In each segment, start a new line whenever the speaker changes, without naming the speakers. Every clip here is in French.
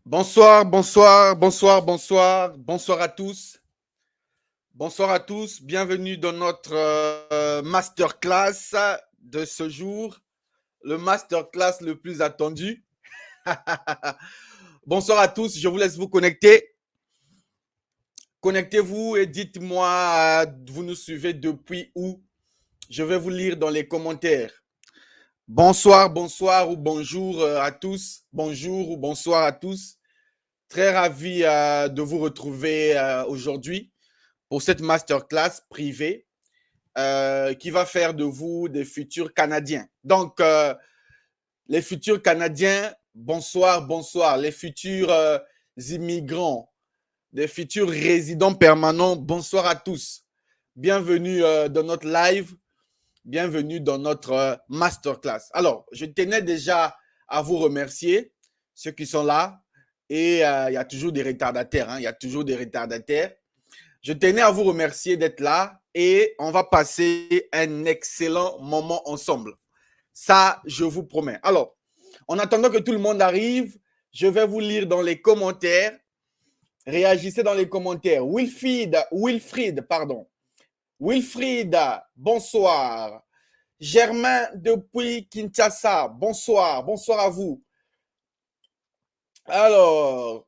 Bonsoir, bonsoir, bonsoir, bonsoir, bonsoir à tous. Bonsoir à tous, bienvenue dans notre masterclass de ce jour, le masterclass le plus attendu. Bonsoir à tous, je vous laisse vous connecter. Connectez-vous et dites-moi, vous nous suivez depuis où? Je vais vous lire dans les commentaires. Bonsoir, bonsoir ou bonjour à tous. Bonjour ou bonsoir à tous. Très ravi de vous retrouver aujourd'hui pour cette masterclass privée qui va faire de vous des futurs Canadiens. Donc, les futurs Canadiens, bonsoir, bonsoir. Les futurs immigrants, les futurs résidents permanents, bonsoir à tous. Bienvenue dans notre live, bienvenue dans notre masterclass. Alors, je tenais déjà à vous remercier, ceux qui sont là. Et il y a toujours des retardataires, hein, il y a toujours des retardataires. Je tenais à vous remercier d'être là et on va passer un excellent moment ensemble. Ça, je vous promets. Alors, en attendant que tout le monde arrive, je vais vous lire dans les commentaires. Réagissez dans les commentaires. Wilfried, bonsoir. Germain depuis Kinshasa, bonsoir. Bonsoir à vous. Alors,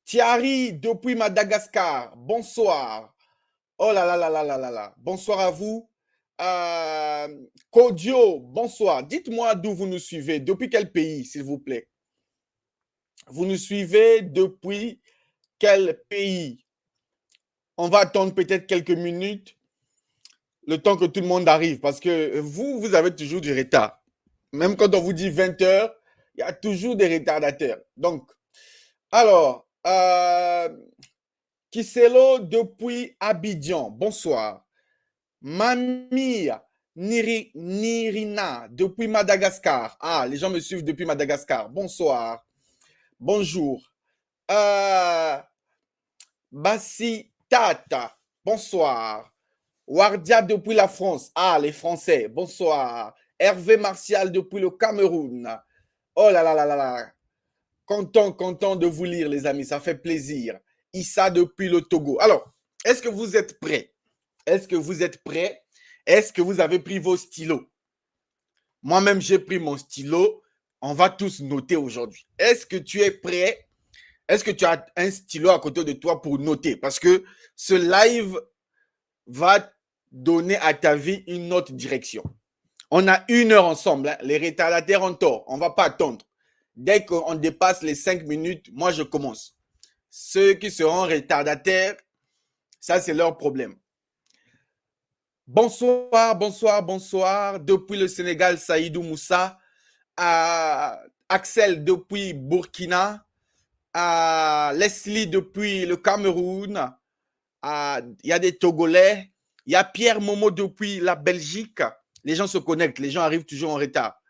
Thierry depuis Madagascar, bonsoir. Oh là là là là là là là. Bonsoir à vous. Kodio, bonsoir. Dites-moi d'où vous nous suivez. Depuis quel pays, s'il vous plaît? Vous nous suivez depuis quel pays? On va attendre peut-être quelques minutes, le temps que tout le monde arrive, parce que vous avez toujours du retard. Même quand on vous dit 20 heures, il y a toujours des retardataires. Donc, alors, Kiselo depuis Abidjan, bonsoir. Mamie Nirina depuis Madagascar. Ah, les gens me suivent depuis Madagascar. Bonsoir. Bonjour. Bassi Tata. Bonsoir. Wardia depuis la France. Ah, les Français. Bonsoir. Hervé Martial depuis le Cameroun. Oh là là là là là. Content de vous lire, les amis. Ça fait plaisir. Issa depuis le Togo. Alors, est-ce que vous êtes prêts? Est-ce que vous êtes prêts? Est-ce que vous avez pris vos stylos? Moi-même, j'ai pris mon stylo. On va tous noter aujourd'hui. Est-ce que tu es prêt? Est-ce que tu as un stylo à côté de toi pour noter? Parce que ce live va donner à ta vie une autre direction. On a 1 heure ensemble. Hein. Les retardataires ont tort. On ne va pas attendre. Dès qu'on dépasse les 5 minutes, moi, je commence. Ceux qui seront retardataires, ça, c'est leur problème. Bonsoir, bonsoir, bonsoir. Depuis le Sénégal, Saïdou Moussa. Axel depuis Burkina. Leslie depuis le Cameroun. Il y a des Togolais. Il y a Pierre Momo depuis la Belgique. Les gens se connectent. Les gens arrivent toujours en retard.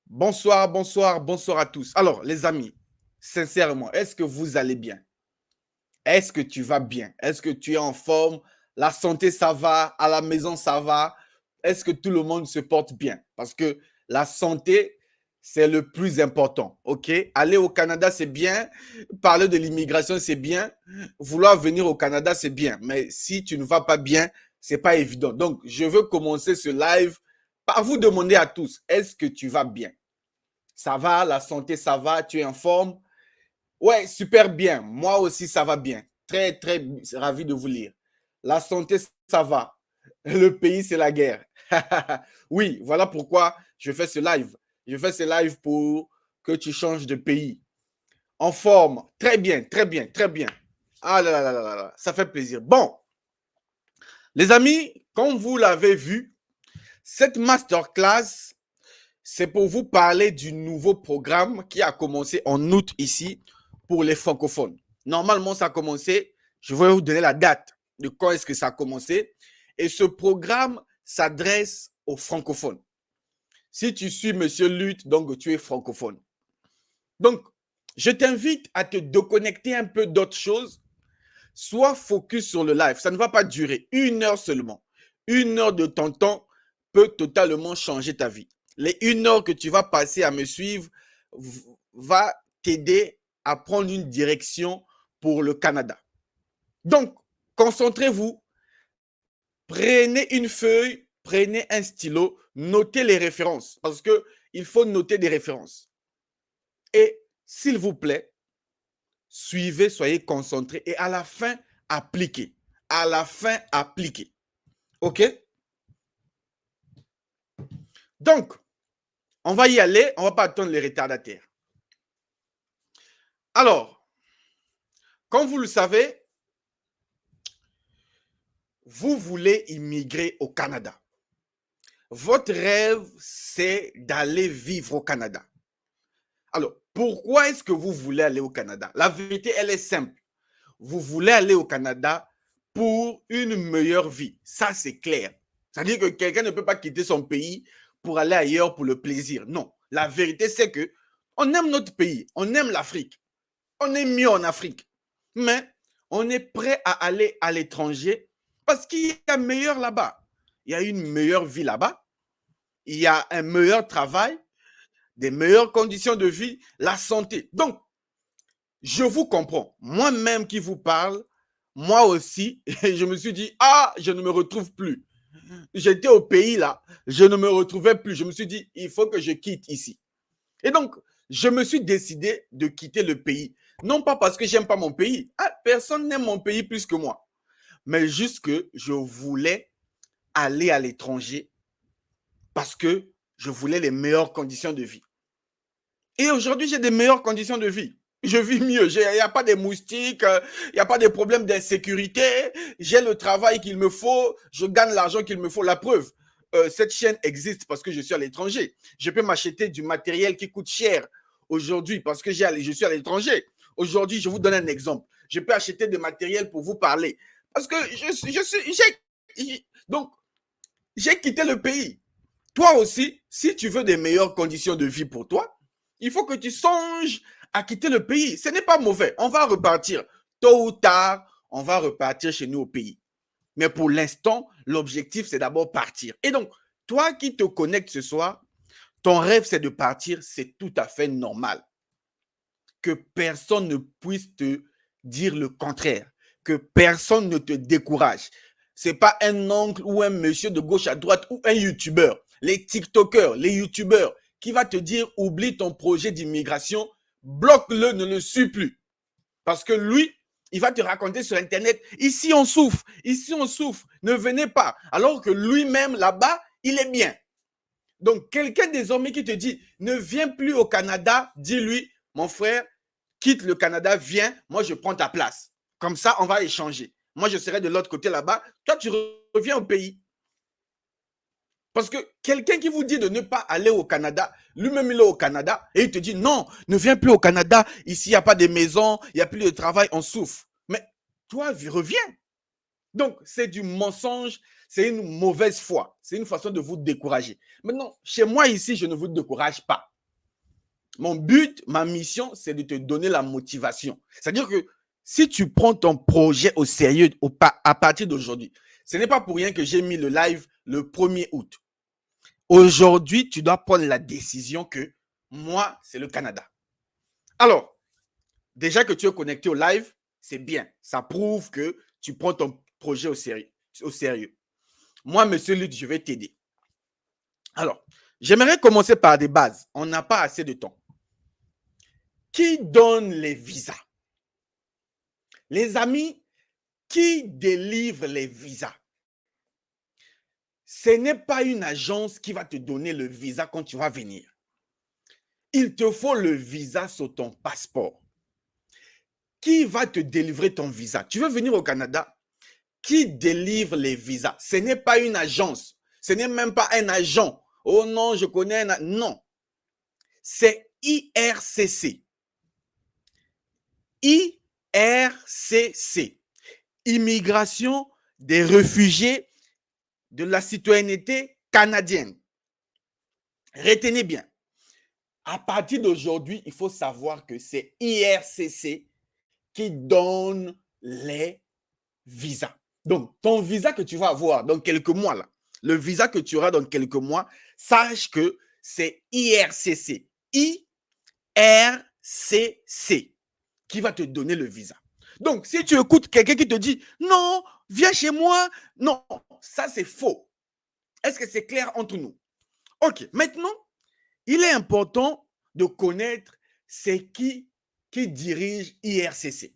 Bonsoir, bonsoir, bonsoir à tous. Alors, les amis, sincèrement, est-ce que vous allez bien? Est-ce que tu vas bien? Est-ce que tu es en forme? La santé, ça va? À la maison, ça va? Est-ce que tout le monde se porte bien? Parce que la santé, c'est le plus important, ok? Aller au Canada, c'est bien. Parler de l'immigration, c'est bien. Vouloir venir au Canada, c'est bien. Mais si tu ne vas pas bien, c'est pas évident. Donc, je veux commencer ce live par vous demander à tous, est-ce que tu vas bien? Ça va? La santé, ça va? Tu es en forme? Ouais, super bien. Moi aussi, ça va bien. Très, très ravi de vous lire. La santé, ça va. Le pays, c'est la guerre. Oui, voilà pourquoi je fais ce live. Je fais ce live pour que tu changes de pays. En forme. Très bien, très bien, très bien. Ah là là là là là, ça fait plaisir. Bon, les amis, comme vous l'avez vu, cette masterclass, c'est pour vous parler du nouveau programme qui a commencé en août ici pour les francophones. Normalement, ça a commencé, je vais vous donner la date de quand est-ce que ça a commencé. Et ce programme s'adresse aux francophones. Si tu suis Monsieur Lutte, donc tu es francophone. Donc, je t'invite à te déconnecter un peu d'autres choses. Sois focus sur le live. Ça ne va pas durer 1 heure seulement. 1 heure de ton temps peut totalement changer ta vie. Les 1 heure que tu vas passer à me suivre va t'aider à prendre une direction pour le Canada. Donc, concentrez-vous, prenez une feuille, prenez un stylo, notez les références parce qu'il faut noter des références. Et s'il vous plaît, suivez, soyez concentrés et à la fin, appliquez. À la fin, appliquez. OK? Donc, on va y aller, on ne va pas attendre les retardataires. Alors, comme vous le savez, vous voulez immigrer au Canada. Votre rêve, c'est d'aller vivre au Canada. Alors, pourquoi est-ce que vous voulez aller au Canada? La vérité, elle est simple. Vous voulez aller au Canada pour une meilleure vie. Ça, c'est clair. C'est-à-dire que quelqu'un ne peut pas quitter son pays pour aller ailleurs pour le plaisir. Non. La vérité, c'est que on aime notre pays, on aime l'Afrique. On est mieux en Afrique. Mais on est prêt à aller à l'étranger parce qu'il y a meilleur là-bas. Il y a une meilleure vie là-bas. Il y a un meilleur travail, des meilleures conditions de vie, la santé. Donc, je vous comprends. Moi-même qui vous parle, moi aussi, je me suis dit, ah, je ne me retrouve plus. J'étais au pays là, je ne me retrouvais plus. Je me suis dit, il faut que je quitte ici. Et donc, je me suis décidé de quitter le pays. Non pas parce que j'aime pas mon pays. Ah, personne n'aime mon pays plus que moi. Mais juste que je voulais aller à l'étranger parce que je voulais les meilleures conditions de vie. Et aujourd'hui, j'ai des meilleures conditions de vie. Je vis mieux. Il n'y a pas de moustiques, il n'y a pas de problème d'insécurité. J'ai le travail qu'il me faut. Je gagne l'argent qu'il me faut. La preuve, cette chaîne existe parce que je suis à l'étranger. Je peux m'acheter du matériel qui coûte cher aujourd'hui parce que je suis à l'étranger. Aujourd'hui, je vous donne un exemple. Je peux acheter du matériel pour vous parler parce que donc, j'ai quitté le pays. Toi aussi, si tu veux des meilleures conditions de vie pour toi, il faut que tu songes à quitter le pays. Ce n'est pas mauvais. On va repartir. Tôt ou tard, on va repartir chez nous au pays. Mais pour l'instant, l'objectif, c'est d'abord partir. Et donc, toi qui te connectes ce soir, ton rêve, c'est de partir. C'est tout à fait normal. Que personne ne puisse te dire le contraire. Que personne ne te décourage. Ce n'est pas un oncle ou un monsieur de gauche à droite ou un youtubeur. Les tiktokers, les youtubeurs qui va te dire oublie ton projet d'immigration, bloque-le, ne le suis plus. Parce que lui, il va te raconter sur Internet, ici on souffre, ne venez pas. Alors que lui-même là-bas, il est bien. Donc quelqu'un désormais qui te dit ne viens plus au Canada, dis-lui, mon frère, quitte le Canada, viens, moi je prends ta place. Comme ça, on va échanger. Moi, je serai de l'autre côté là-bas, toi, tu reviens au pays. Parce que quelqu'un qui vous dit de ne pas aller au Canada, lui-même il est au Canada et il te dit non, ne viens plus au Canada, ici il n'y a pas de maison, il n'y a plus de travail, on souffre. Mais toi, reviens. Donc, c'est du mensonge, c'est une mauvaise foi, c'est une façon de vous décourager. Maintenant, chez moi ici, je ne vous décourage pas. Mon but, ma mission, c'est de te donner la motivation. C'est-à-dire que si tu prends ton projet au sérieux à partir d'aujourd'hui, ce n'est pas pour rien que j'ai mis le live le 1er août. Aujourd'hui, tu dois prendre la décision que moi, c'est le Canada. Alors, déjà que tu es connecté au live, c'est bien. Ça prouve que tu prends ton projet au sérieux. Moi, monsieur Luc, je vais t'aider. Alors, j'aimerais commencer par des bases. On n'a pas assez de temps. Qui donne les visas? Les amis, qui délivre les visas? Ce n'est pas une agence qui va te donner le visa quand tu vas venir. Il te faut le visa sur ton passeport. Qui va te délivrer ton visa? Tu veux venir au Canada? Qui délivre les visas? Ce n'est pas une agence. Ce n'est même pas un agent. Oh non, je connais un... Non. C'est IRCC. IRCC. Immigration des réfugiés de la citoyenneté canadienne. Retenez bien. À partir d'aujourd'hui, il faut savoir que c'est IRCC qui donne les visas. Donc, ton visa que tu vas avoir dans quelques mois, là, le visa que tu auras dans quelques mois, sache que c'est IRCC. IRCC qui va te donner le visa. Donc, si tu écoutes quelqu'un qui te dit « Non, viens chez moi », non, ça c'est faux. Est-ce que c'est clair entre nous? Ok, maintenant, il est important de connaître c'est qui dirige IRCC.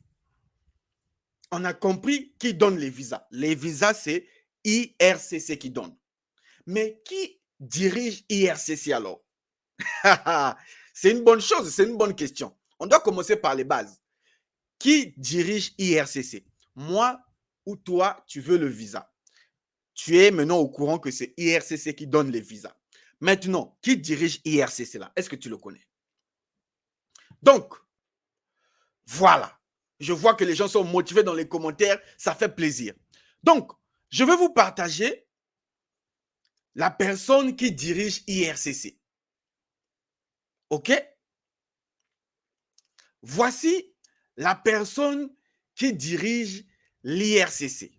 On a compris qui donne les visas. Les visas, c'est IRCC qui donne. Mais qui dirige IRCC alors? C'est une bonne chose, c'est une bonne question. On doit commencer par les bases. Qui dirige IRCC? Moi ou toi, tu veux le visa. Tu es maintenant au courant que c'est IRCC qui donne les visas. Maintenant, qui dirige IRCC là? Est-ce que tu le connais? Donc, voilà. Je vois que les gens sont motivés dans les commentaires. Ça fait plaisir. Donc, je vais vous partager la personne qui dirige IRCC. OK? Voici la personne qui dirige l'IRCC.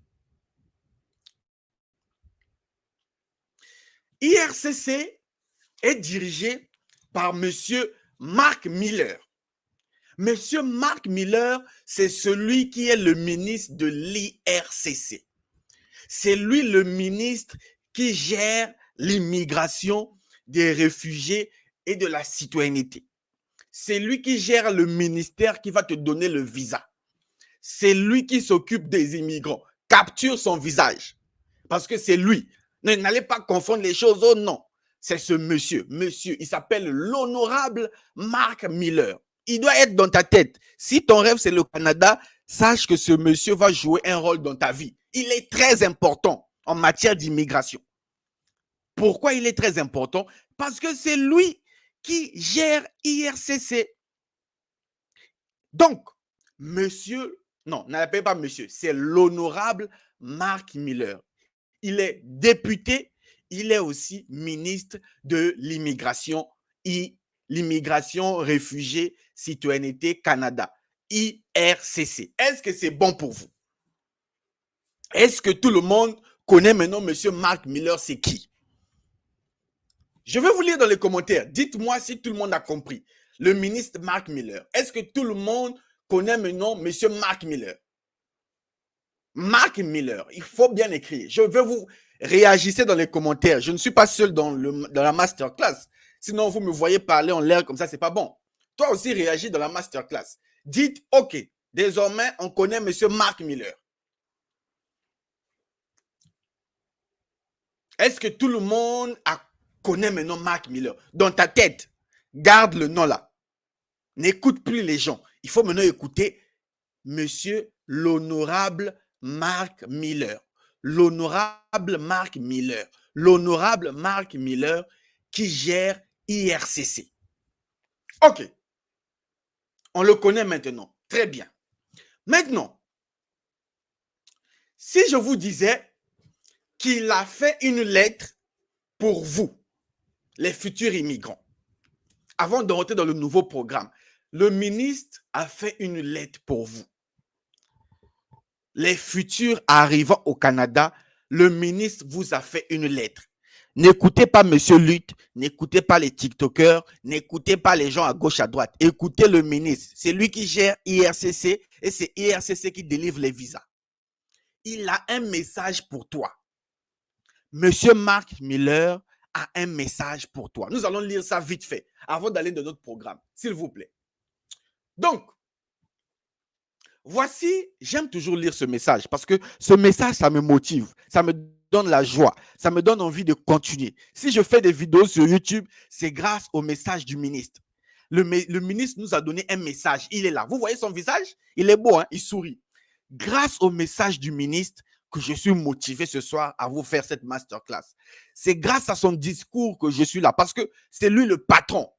IRCC est dirigé par M. Mark Miller. Monsieur Mark Miller, c'est celui qui est le ministre de l'IRCC. C'est lui le ministre qui gère l'immigration, des réfugiés et de la citoyenneté. C'est lui qui gère le ministère qui va te donner le visa. C'est lui qui s'occupe des immigrants. Capture son visage. Parce que c'est lui. N'allez pas confondre les choses. Oh non. C'est ce monsieur. Monsieur, il s'appelle l'honorable Mark Miller. Il doit être dans ta tête. Si ton rêve, c'est le Canada, sache que ce monsieur va jouer un rôle dans ta vie. Il est très important en matière d'immigration. Pourquoi il est très important? Parce que c'est lui qui gère IRCC. Donc, monsieur, non, n'appelez pas monsieur, c'est l'honorable Mark Miller. Il est député, il est aussi ministre de l'immigration, l'immigration, réfugiés, citoyenneté, Canada, IRCC. Est-ce que c'est bon pour vous? Est-ce que tout le monde connaît maintenant monsieur Mark Miller, c'est qui? Je vais vous lire dans les commentaires. Dites-moi si tout le monde a compris. Le ministre Mark Miller. Est-ce que tout le monde connaît maintenant monsieur Mark Miller? Mark Miller, il faut bien écrire. Je veux vous réagir dans les commentaires. Je ne suis pas seul dans la masterclass. Sinon, vous me voyez parler en l'air comme ça, c'est pas bon. Toi aussi, réagis dans la masterclass. Dites, OK, désormais, on connaît monsieur Mark Miller. Est-ce que tout le monde connaît maintenant Mark Miller? Dans ta tête, garde le nom là. N'écoute plus les gens. Il faut maintenant écouter monsieur l'honorable Mark Miller. L'honorable Mark Miller. L'honorable Mark Miller qui gère IRCC. OK. On le connaît maintenant. Très bien. Maintenant, si je vous disais qu'il a fait une lettre pour vous, les futurs immigrants, avant de rentrer dans le nouveau programme, le ministre a fait une lettre pour vous. Les futurs arrivants au Canada, le ministre vous a fait une lettre. N'écoutez pas M. Lutte, n'écoutez pas les TikTokers, n'écoutez pas les gens à gauche, à droite. Écoutez le ministre. C'est lui qui gère IRCC et c'est IRCC qui délivre les visas. Il a un message pour toi. M. Mark Miller a un message pour toi. Nous allons lire ça vite fait avant d'aller dans notre programme, s'il vous plaît. Donc, voici, j'aime toujours lire ce message parce que ce message, ça me motive, ça me donne la joie, ça me donne envie de continuer. Si je fais des vidéos sur YouTube, c'est grâce au message du ministre. Le ministre nous a donné un message, il est là. Vous voyez son visage? Il est beau, hein? Il sourit. Grâce au message du ministre que je suis motivé ce soir à vous faire cette masterclass. C'est grâce à son discours que je suis là parce que c'est lui le patron.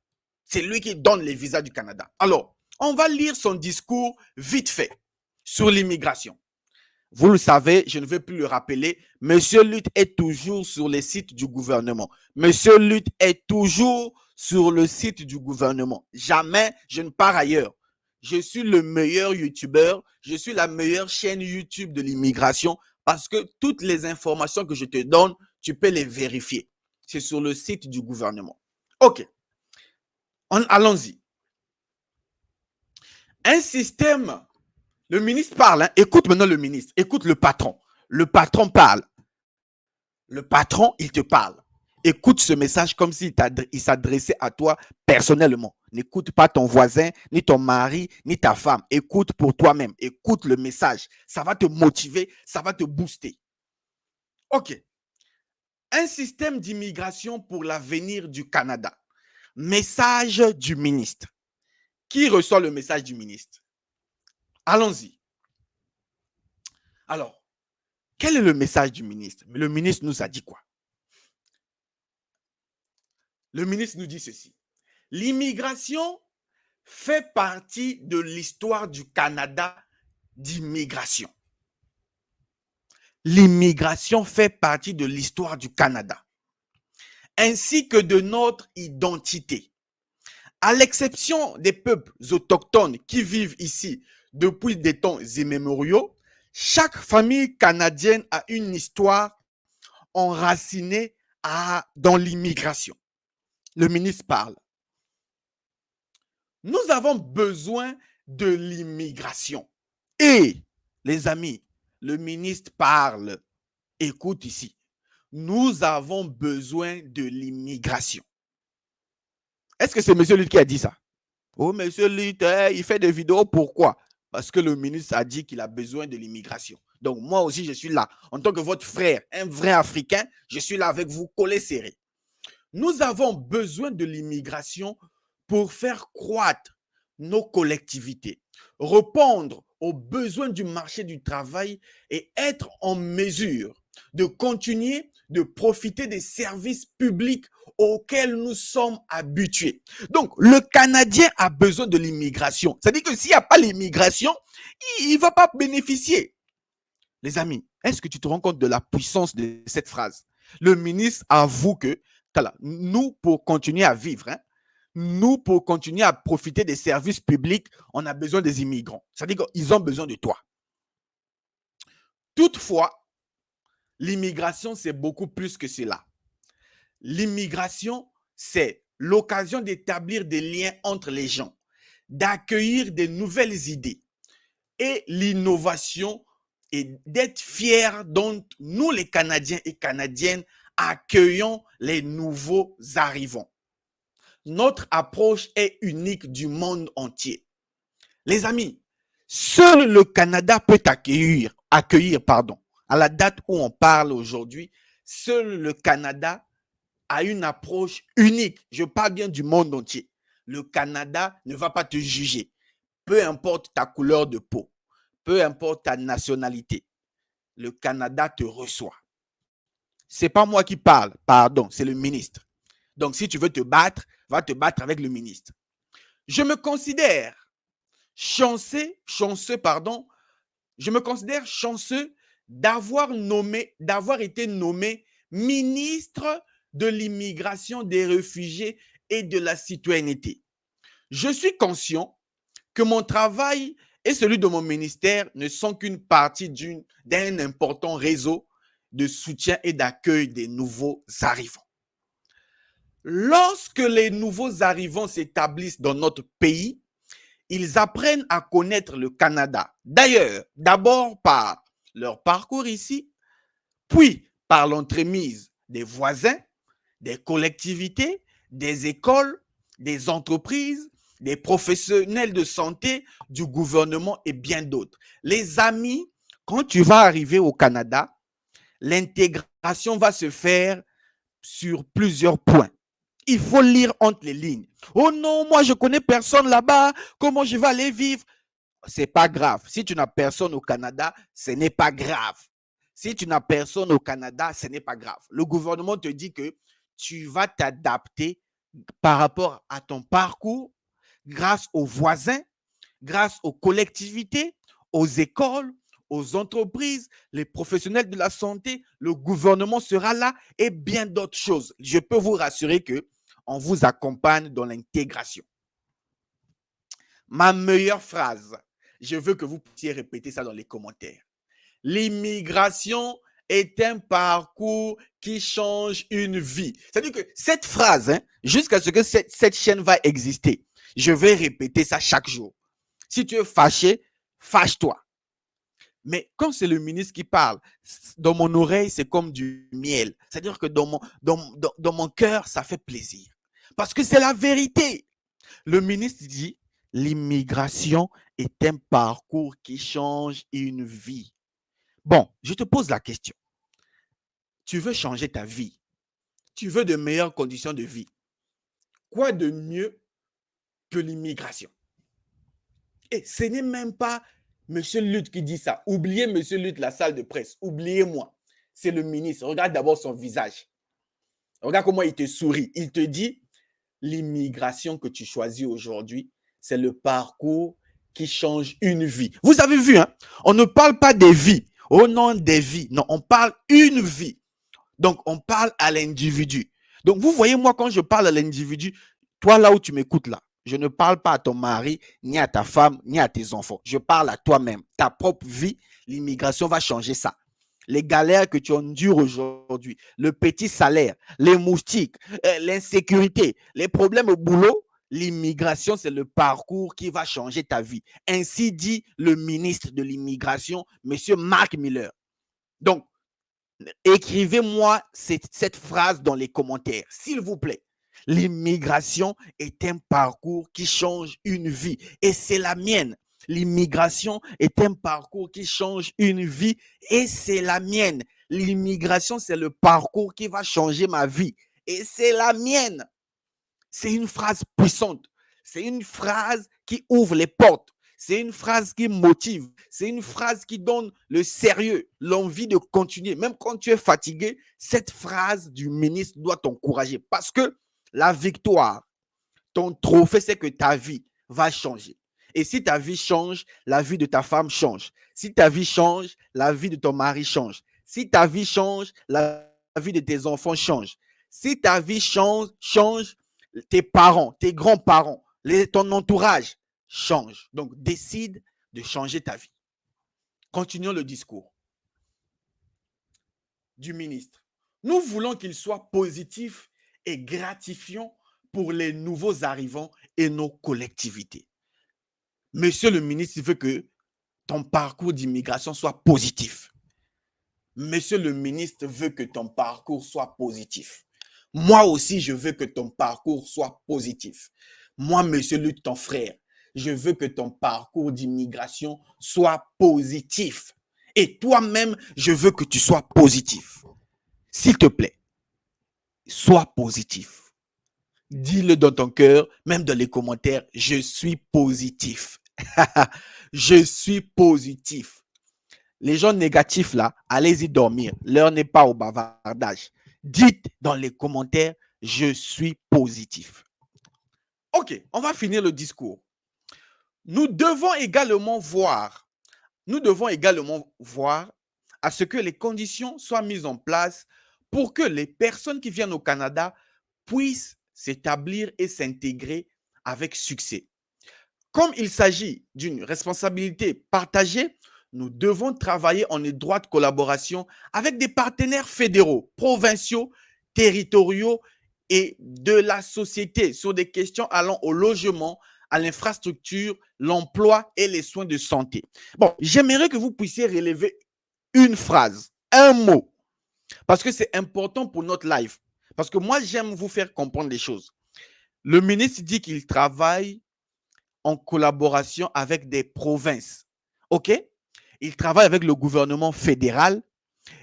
C'est lui qui donne les visas du Canada. Alors, on va lire son discours vite fait sur l'immigration. Vous le savez, je ne vais plus le rappeler. Monsieur Lutte est toujours sur les sites du gouvernement. Monsieur Lutte est toujours sur le site du gouvernement. Jamais je ne pars ailleurs. Je suis le meilleur YouTuber. Je suis la meilleure chaîne YouTube de l'immigration parce que toutes les informations que je te donne, tu peux les vérifier. C'est sur le site du gouvernement. OK. Allons-y. Un système, le ministre parle, hein. Écoute maintenant le ministre, écoute le patron. Le patron parle. Le patron, il te parle. Écoute ce message comme s'il s'adressait à toi personnellement. N'écoute pas ton voisin, ni ton mari, ni ta femme. Écoute pour toi-même. Écoute le message. Ça va te motiver, ça va te booster. OK. Un système d'immigration pour l'avenir du Canada. Message du ministre. Qui reçoit le message du ministre? Allons-y. Alors, quel est le message du ministre? Le ministre nous a dit quoi? Le ministre nous dit ceci. L'immigration fait partie de l'histoire du Canada d'immigration. L'immigration fait partie de l'histoire du Canada, ainsi que de notre identité. À l'exception des peuples autochtones qui vivent ici depuis des temps immémoriaux, chaque famille canadienne a une histoire enracinée dans l'immigration. Le ministre parle. Nous avons besoin de l'immigration. Et, les amis, le ministre parle. Écoute ici. Nous avons besoin de l'immigration. Est-ce que c'est M. Lutte qui a dit ça? Oh, M. Lutte, il fait des vidéos. Pourquoi? Parce que le ministre a dit qu'il a besoin de l'immigration. Donc, moi aussi, je suis là. En tant que votre frère, un vrai Africain, je suis là avec vous, collés serrés. Nous avons besoin de l'immigration pour faire croître nos collectivités, répondre aux besoins du marché du travail et être en mesure de continuer de profiter des services publics auxquels nous sommes habitués. Donc, le Canadien a besoin de l'immigration. C'est-à-dire que s'il n'y a pas l'immigration, il ne va pas bénéficier. Les amis, est-ce que tu te rends compte de la puissance de cette phrase? Le ministre avoue que nous, pour continuer à vivre, nous, pour continuer à profiter des services publics, on a besoin des immigrants. C'est-à-dire qu'ils ont besoin de toi. Toutefois, l'immigration, c'est beaucoup plus que cela. L'immigration, c'est l'occasion d'établir des liens entre les gens, d'accueillir des nouvelles idées et l'innovation et d'être fiers dont nous, les Canadiens et Canadiennes, accueillons les nouveaux arrivants. Notre approche est unique du monde entier. Les amis, seul le Canada peut accueillir, à la date où on parle aujourd'hui, seul le Canada a une approche unique. Je parle bien du monde entier. Le Canada ne va pas te juger, peu importe ta couleur de peau, peu importe ta nationalité. Le Canada te reçoit. C'est pas moi qui parle, pardon, c'est le ministre. Donc, si tu veux te battre, va te battre avec le ministre. Je me considère chanceux, d'avoir été nommé ministre de l'immigration, des réfugiés et de la citoyenneté. Je suis conscient que mon travail et celui de mon ministère ne sont qu'une partie d'un important réseau de soutien et d'accueil des nouveaux arrivants. Lorsque les nouveaux arrivants s'établissent dans notre pays, ils apprennent à connaître le Canada. D'ailleurs, d'abord par leur parcours ici, puis par l'entremise des voisins, des collectivités, des écoles, des entreprises, des professionnels de santé, du gouvernement et bien d'autres. Les amis, quand tu vas arriver au Canada, l'intégration va se faire sur plusieurs points. Il faut lire entre les lignes. Oh non, moi je connais personne là-bas, comment je vais aller vivre? C'est pas grave. Si tu n'as personne au Canada, ce n'est pas grave. Si tu n'as personne au Canada, ce n'est pas grave. Le gouvernement te dit que tu vas t'adapter par rapport à ton parcours, grâce aux voisins, grâce aux collectivités, aux écoles, aux entreprises, les professionnels de la santé, le gouvernement sera là et bien d'autres choses. Je peux vous rassurer qu'on vous accompagne dans l'intégration. Ma meilleure phrase, je veux que vous puissiez répéter ça dans les commentaires. L'immigration est un parcours qui change une vie. C'est-à-dire que cette phrase, jusqu'à ce que cette chaîne va exister, je vais répéter ça chaque jour. Si tu es fâché, fâche-toi. Mais quand c'est le ministre qui parle, dans mon oreille, c'est comme du miel. C'est-à-dire que dans mon cœur, ça fait plaisir. Parce que c'est la vérité. Le ministre dit, l'immigration est un parcours qui change une vie. Bon, je te pose la question. Tu veux changer ta vie. Tu veux de meilleures conditions de vie. Quoi de mieux que l'immigration? Et ce n'est même pas M. Lutte qui dit ça. Oubliez M. Lutte, la salle de presse. Oubliez-moi. C'est le ministre. Regarde d'abord son visage. Regarde comment il te sourit. Il te dit, l'immigration que tu choisis aujourd'hui, c'est le parcours qui change une vie. Vous avez vu, hein? On ne parle pas des vies. Oh non, des vies. Non, on parle une vie. Donc, on parle à l'individu. Donc, vous voyez, moi, quand je parle à l'individu, toi, là où tu m'écoutes, là, je ne parle pas à ton mari, ni à ta femme, ni à tes enfants. Je parle à toi-même. Ta propre vie, l'immigration va changer ça. Les galères que tu endures aujourd'hui, le petit salaire, les moustiques, l'insécurité, les problèmes au boulot, l'immigration, c'est le parcours qui va changer ta vie. Ainsi dit le ministre de l'immigration, M. Mark Miller. Donc, écrivez-moi cette phrase dans les commentaires, s'il vous plaît. L'immigration est un parcours qui change une vie et c'est la mienne. L'immigration est un parcours qui change une vie et c'est la mienne. L'immigration, c'est le parcours qui va changer ma vie et c'est la mienne. C'est une phrase puissante. C'est une phrase qui ouvre les portes. C'est une phrase qui motive. C'est une phrase qui donne le sérieux, l'envie de continuer. Même quand tu es fatigué, cette phrase du ministre doit t'encourager parce que la victoire, ton trophée, c'est que ta vie va changer. Et si ta vie change, la vie de ta femme change. Si ta vie change, la vie de ton mari change. Si ta vie change, la vie de tes enfants change. Si ta vie change, tes parents, tes grands-parents, ton entourage change. Donc, décide de changer ta vie. Continuons le discours du ministre. Nous voulons qu'il soit positif et gratifiant pour les nouveaux arrivants et nos collectivités. Monsieur le ministre veut que ton parcours d'immigration soit positif. Monsieur le ministre veut que ton parcours soit positif. Moi aussi, je veux que ton parcours soit positif. Moi, monsieur Luc, ton frère, je veux que ton parcours d'immigration soit positif. Et toi-même, je veux que tu sois positif. S'il te plaît, sois positif. Dis-le dans ton cœur, même dans les commentaires, je suis positif. Je suis positif. Les gens négatifs là, allez-y dormir. L'heure n'est pas au bavardage. Dites dans les commentaires, je suis positif. Ok, on va finir le discours. Nous devons également voir à ce que les conditions soient mises en place pour que les personnes qui viennent au Canada puissent s'établir et s'intégrer avec succès. Comme il s'agit d'une responsabilité partagée, nous devons travailler en étroite collaboration avec des partenaires fédéraux, provinciaux, territoriaux et de la société sur des questions allant au logement, à l'infrastructure, l'emploi et les soins de santé. Bon, j'aimerais que vous puissiez relever une phrase, un mot, parce que c'est important pour notre live. Parce que moi, j'aime vous faire comprendre les choses. Le ministre dit qu'il travaille en collaboration avec des provinces. OK? Il travaille avec le gouvernement fédéral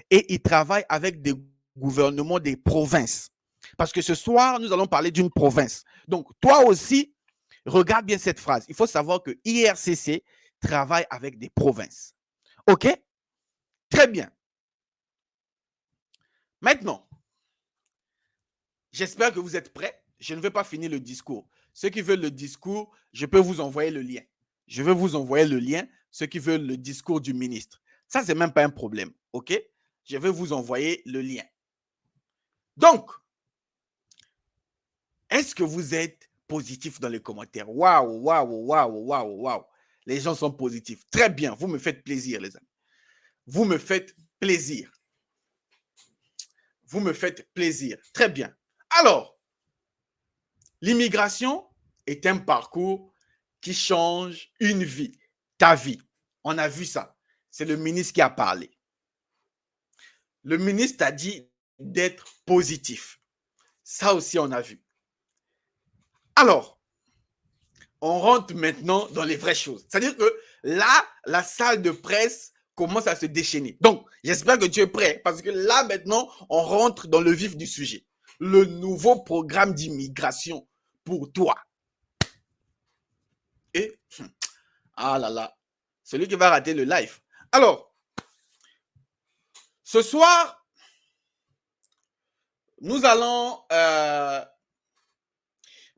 et il travaille avec des gouvernements des provinces. Parce que ce soir, nous allons parler d'une province. Donc, toi aussi, regarde bien cette phrase. Il faut savoir que IRCC travaille avec des provinces. OK? Très bien. Maintenant, j'espère que vous êtes prêts. Je ne vais pas finir le discours. Ceux qui veulent le discours, je peux vous envoyer le lien. Je vais vous envoyer le lien, ceux qui veulent le discours du ministre. Ça, ce n'est même pas un problème. OK? Je vais vous envoyer le lien. Donc, est-ce que vous êtes positif dans les commentaires? Waouh, waouh, waouh, waouh, waouh. Les gens sont positifs. Très bien. Vous me faites plaisir, les amis. Vous me faites plaisir. Vous me faites plaisir. Très bien. Alors, l'immigration est un parcours qui change une vie, ta vie. On a vu ça. C'est le ministre qui a parlé. Le ministre a dit d'être positif. Ça aussi, on a vu. Alors, on rentre maintenant dans les vraies choses. C'est-à-dire que là, la salle de presse commence à se déchaîner. Donc, j'espère que tu es prêt parce que là, maintenant, on rentre dans le vif du sujet. Le nouveau programme d'immigration pour toi. Et, ah là là, celui qui va rater le live. Alors, ce soir, nous allons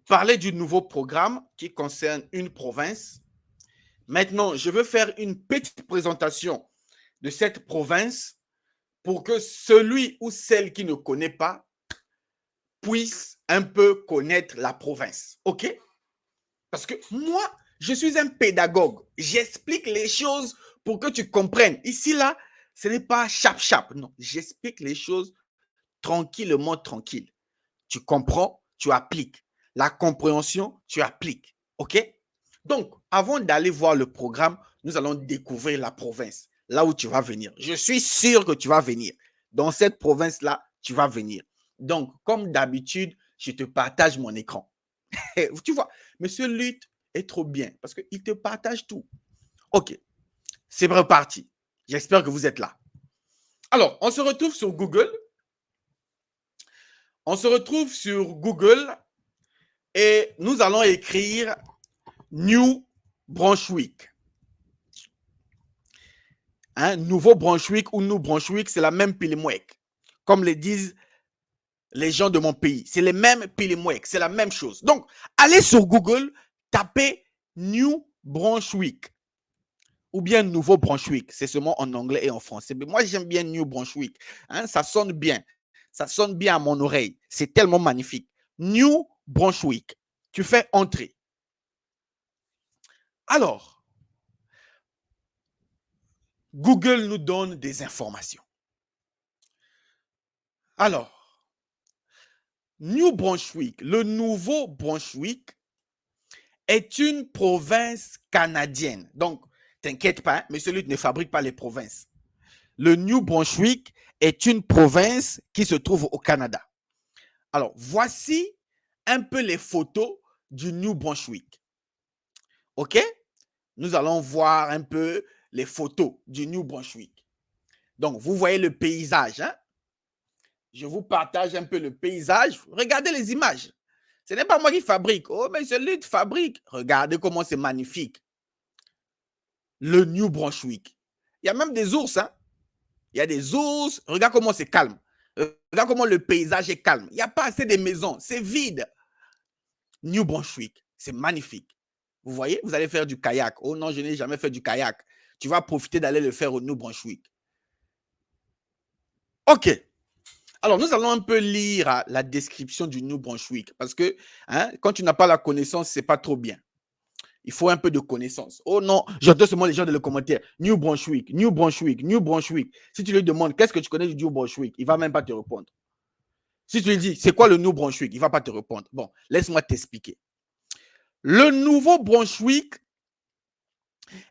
parler du nouveau programme qui concerne une province. Maintenant, je veux faire une petite présentation de cette province pour que celui ou celle qui ne connaît pas puisse un peu connaître la province. OK? Parce que moi, je suis un pédagogue. J'explique les choses pour que tu comprennes. Ici, là, ce n'est pas chap-chap. Non, j'explique les choses tranquillement, tranquille. Tu comprends, tu appliques. La compréhension, tu appliques. OK? Donc, avant d'aller voir le programme, nous allons découvrir la province, là où tu vas venir. Je suis sûr que tu vas venir. Dans cette province-là, tu vas venir. Donc, comme d'habitude, je te partage mon écran. Tu vois, Monsieur Lutte est trop bien parce qu'il te partage tout. OK, c'est reparti. J'espère que vous êtes là. Alors, on se retrouve sur Google. On se retrouve sur Google et nous allons écrire New Brunswick. Hein, Nouveau Brunswick ou New Brunswick, c'est la même Pilimouek. Comme le disent les gens de mon pays. C'est les mêmes Pilimouek. C'est la même chose. Donc, allez sur Google, tapez New Brunswick. Ou bien Nouveau Brunswick. C'est seulement en anglais et en français. Mais moi, j'aime bien New Brunswick. Hein, ça sonne bien. Ça sonne bien à mon oreille. C'est tellement magnifique. New Brunswick. Tu fais entrer. Alors, Google nous donne des informations. Alors, New Brunswick, le nouveau Brunswick, est une province canadienne. Donc, t'inquiète pas, monsieur Lutte ne fabrique pas les provinces. Le New Brunswick est une province qui se trouve au Canada. Alors, voici un peu les photos du New Brunswick. OK? Nous allons voir un peu les photos du New Brunswick. Donc, vous voyez le paysage. Hein? Je vous partage un peu le paysage. Regardez les images. Ce n'est pas moi qui fabrique. Oh, mais c'est lui qui fabrique. Regardez comment c'est magnifique. Le New Brunswick. Il y a même des ours. Hein? Il y a des ours. Regarde comment c'est calme. Regarde comment le paysage est calme. Il n'y a pas assez de maisons. C'est vide. New Brunswick. C'est magnifique. Vous voyez, vous allez faire du kayak. Oh non, je n'ai jamais fait du kayak. Tu vas profiter d'aller le faire au New Brunswick. OK. Alors, nous allons un peu lire la description du New Brunswick parce que hein, quand tu n'as pas la connaissance, ce n'est pas trop bien. Il faut un peu de connaissance. Oh non, j'entends seulement les gens dans les commentaires. New Brunswick, New Brunswick, New Brunswick. Si tu lui demandes qu'est-ce que tu connais du New Brunswick, il ne va même pas te répondre. Si tu lui dis c'est quoi le New Brunswick, il ne va pas te répondre. Bon, laisse-moi t'expliquer. Le Nouveau Brunswick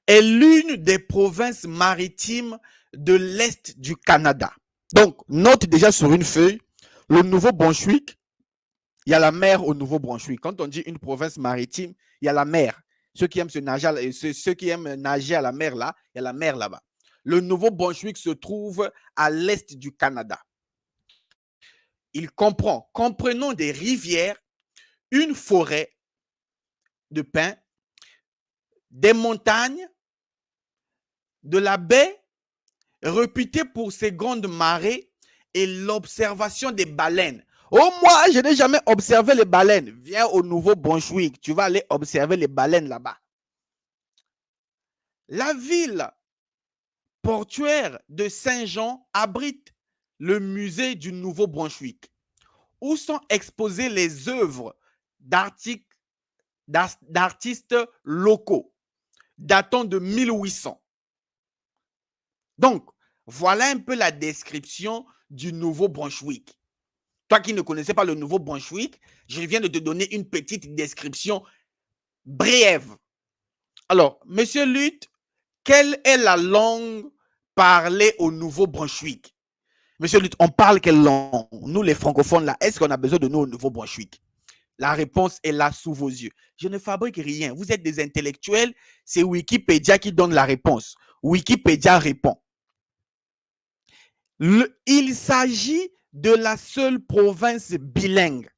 est l'une des provinces maritimes de l'Est du Canada. Donc, note déjà sur une feuille, le Nouveau-Brunswick, il y a la mer au Nouveau-Brunswick. Quand on dit une province maritime, il y a la mer. Ceux qui aiment nager à la mer là, il y a la mer là-bas. Le Nouveau-Brunswick se trouve à l'est du Canada. Il comprend, comprenant des rivières, une forêt de pins, des montagnes, de la baie réputée pour ses grandes marées et l'observation des baleines. Oh, moi, je n'ai jamais observé les baleines. Viens au Nouveau-Brunswick, tu vas aller observer les baleines là-bas. La ville portuaire de Saint-Jean abrite le musée du Nouveau-Brunswick, où sont exposées les œuvres d'artistes locaux datant de 1800. Donc, voilà un peu la description du Nouveau-Brunswick. Toi qui ne connaissais pas le Nouveau-Brunswick, je viens de te donner une petite description brève Alors, Monsieur Lutte, quelle est la langue parlée au Nouveau-Brunswick? Monsieur Lutte, on parle quelle langue? Nous, les francophones, là, est-ce qu'on a besoin de nous au Nouveau-Brunswick? La réponse est là sous vos yeux. Je ne fabrique rien. Vous êtes des intellectuels. C'est Wikipédia qui donne la réponse. Wikipédia répond. Il s'agit de la seule province bilingue.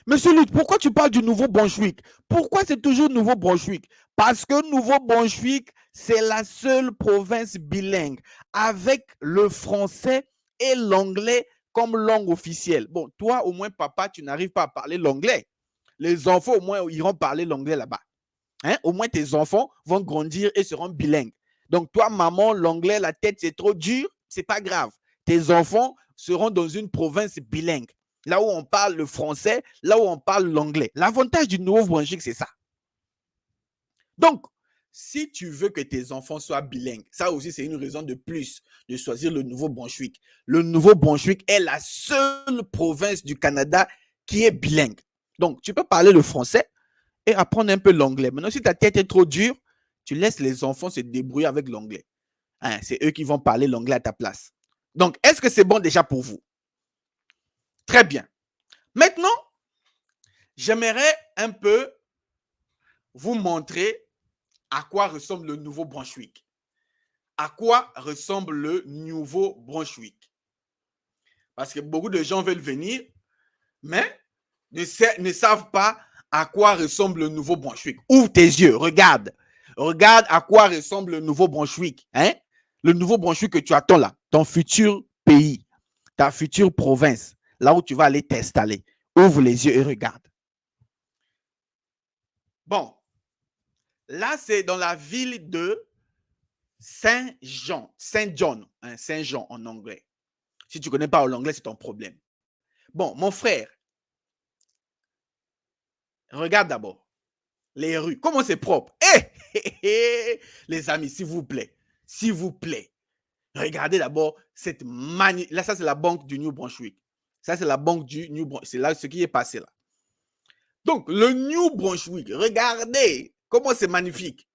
Monsieur Lutte, pourquoi tu parles du Nouveau-Brunswick? Pourquoi c'est toujours Nouveau-Brunswick? Parce que Nouveau-Brunswick, c'est la seule province bilingue avec le français et l'anglais comme langue officielle. Bon, toi, au moins, papa, tu n'arrives pas à parler l'anglais. Les enfants, au moins, iront parler l'anglais là-bas. Hein? Au moins, tes enfants vont grandir et seront bilingues. Donc, toi, maman, l'anglais, la tête, c'est trop dur, c'est pas grave. Tes enfants seront dans une province bilingue. Là où on parle le français, là où on parle l'anglais. L'avantage du Nouveau-Brunswick, c'est ça. Donc, si tu veux que tes enfants soient bilingues, ça aussi, c'est une raison de plus de choisir le Nouveau-Brunswick. Le Nouveau-Brunswick est la seule province du Canada qui est bilingue. Donc, tu peux parler le français et apprendre un peu l'anglais. Maintenant, si ta tête est trop dure, tu laisses les enfants se débrouiller avec l'anglais. Hein, c'est eux qui vont parler l'anglais à ta place. Donc, est-ce que c'est bon déjà pour vous? Très bien. Maintenant, j'aimerais un peu vous montrer à quoi ressemble le Nouveau-Brunswick. À quoi ressemble le Nouveau-Brunswick? Parce que beaucoup de gens veulent venir, mais ne savent pas à quoi ressemble le Nouveau-Brunswick. Ouvre tes yeux, regarde. Regarde à quoi ressemble le Nouveau-Brunswick. Hein? Le Nouveau-Brunswick que tu attends là, ton futur pays, ta future province, là où tu vas aller t'installer. Ouvre les yeux et regarde. Bon, là, c'est dans la ville de Saint-Jean, Saint-John, hein, Saint-Jean en anglais. Si tu ne connais pas l'anglais, c'est ton problème. Bon, mon frère, regarde d'abord les rues. Comment c'est propre. Les amis, s'il vous plaît, regardez d'abord cette magnifique. Là, ça, c'est la banque du New Brunswick. Ça, c'est la banque du New Brunswick. C'est là ce qui est passé là. Donc, le New Brunswick, regardez comment c'est magnifique.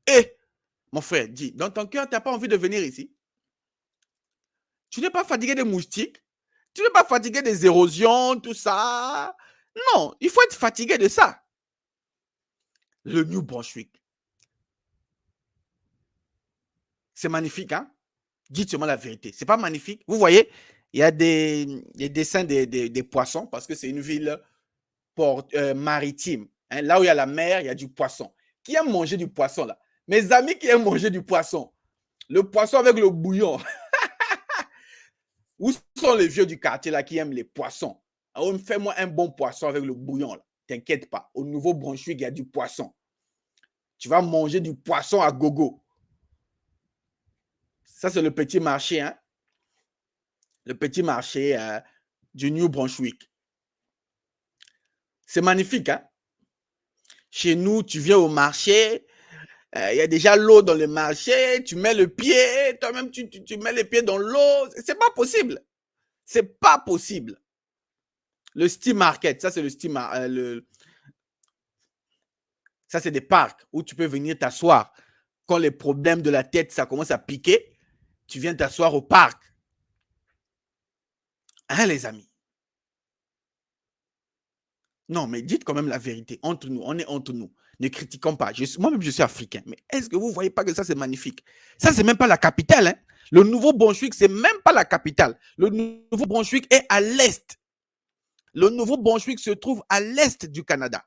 Et, mon frère, dis, dans ton cœur, tu n'as pas envie de venir ici? Tu n'es pas fatigué des moustiques? Tu n'es pas fatigué des érosions, tout ça? Non, il faut être fatigué de ça. Le New Brunswick. C'est magnifique, hein? Dites-moi la vérité. C'est pas magnifique? Vous voyez, il y a des dessins des poissons parce que c'est une ville maritime. Hein? Là où il y a la mer, il y a du poisson. Qui aime manger du poisson, là? Mes amis qui aiment manger du poisson. Le poisson avec le bouillon. Où sont les vieux du quartier, là, qui aiment les poissons? Alors, fais-moi un bon poisson avec le bouillon, là. T'inquiète pas. Au Nouveau-Brunswick, il y a du poisson. Tu vas manger du poisson à gogo. Ça, c'est le petit marché, hein? Le petit marché du New Brunswick. C'est magnifique, hein? Chez nous, tu viens au marché, il y a déjà l'eau dans le marché, tu mets le pied, toi-même, tu mets les pieds dans l'eau. C'est pas possible. C'est pas possible. Le Steam Market, ça, c'est le Steam ça, c'est des parcs où tu peux venir t'asseoir. Quand les problèmes de la tête, ça commence à piquer, tu viens t'asseoir au parc. Hein, les amis? Non, mais dites quand même la vérité. Entre nous, on est entre nous. Ne critiquons pas. Moi-même, je suis africain. Mais est-ce que vous ne voyez pas que ça, c'est magnifique? Ça, c'est même pas la capitale. Hein? Le Nouveau-Brunswick, c'est même pas la capitale. Le Nouveau-Brunswick est à l'est. Le Nouveau-Brunswick se trouve à l'est du Canada.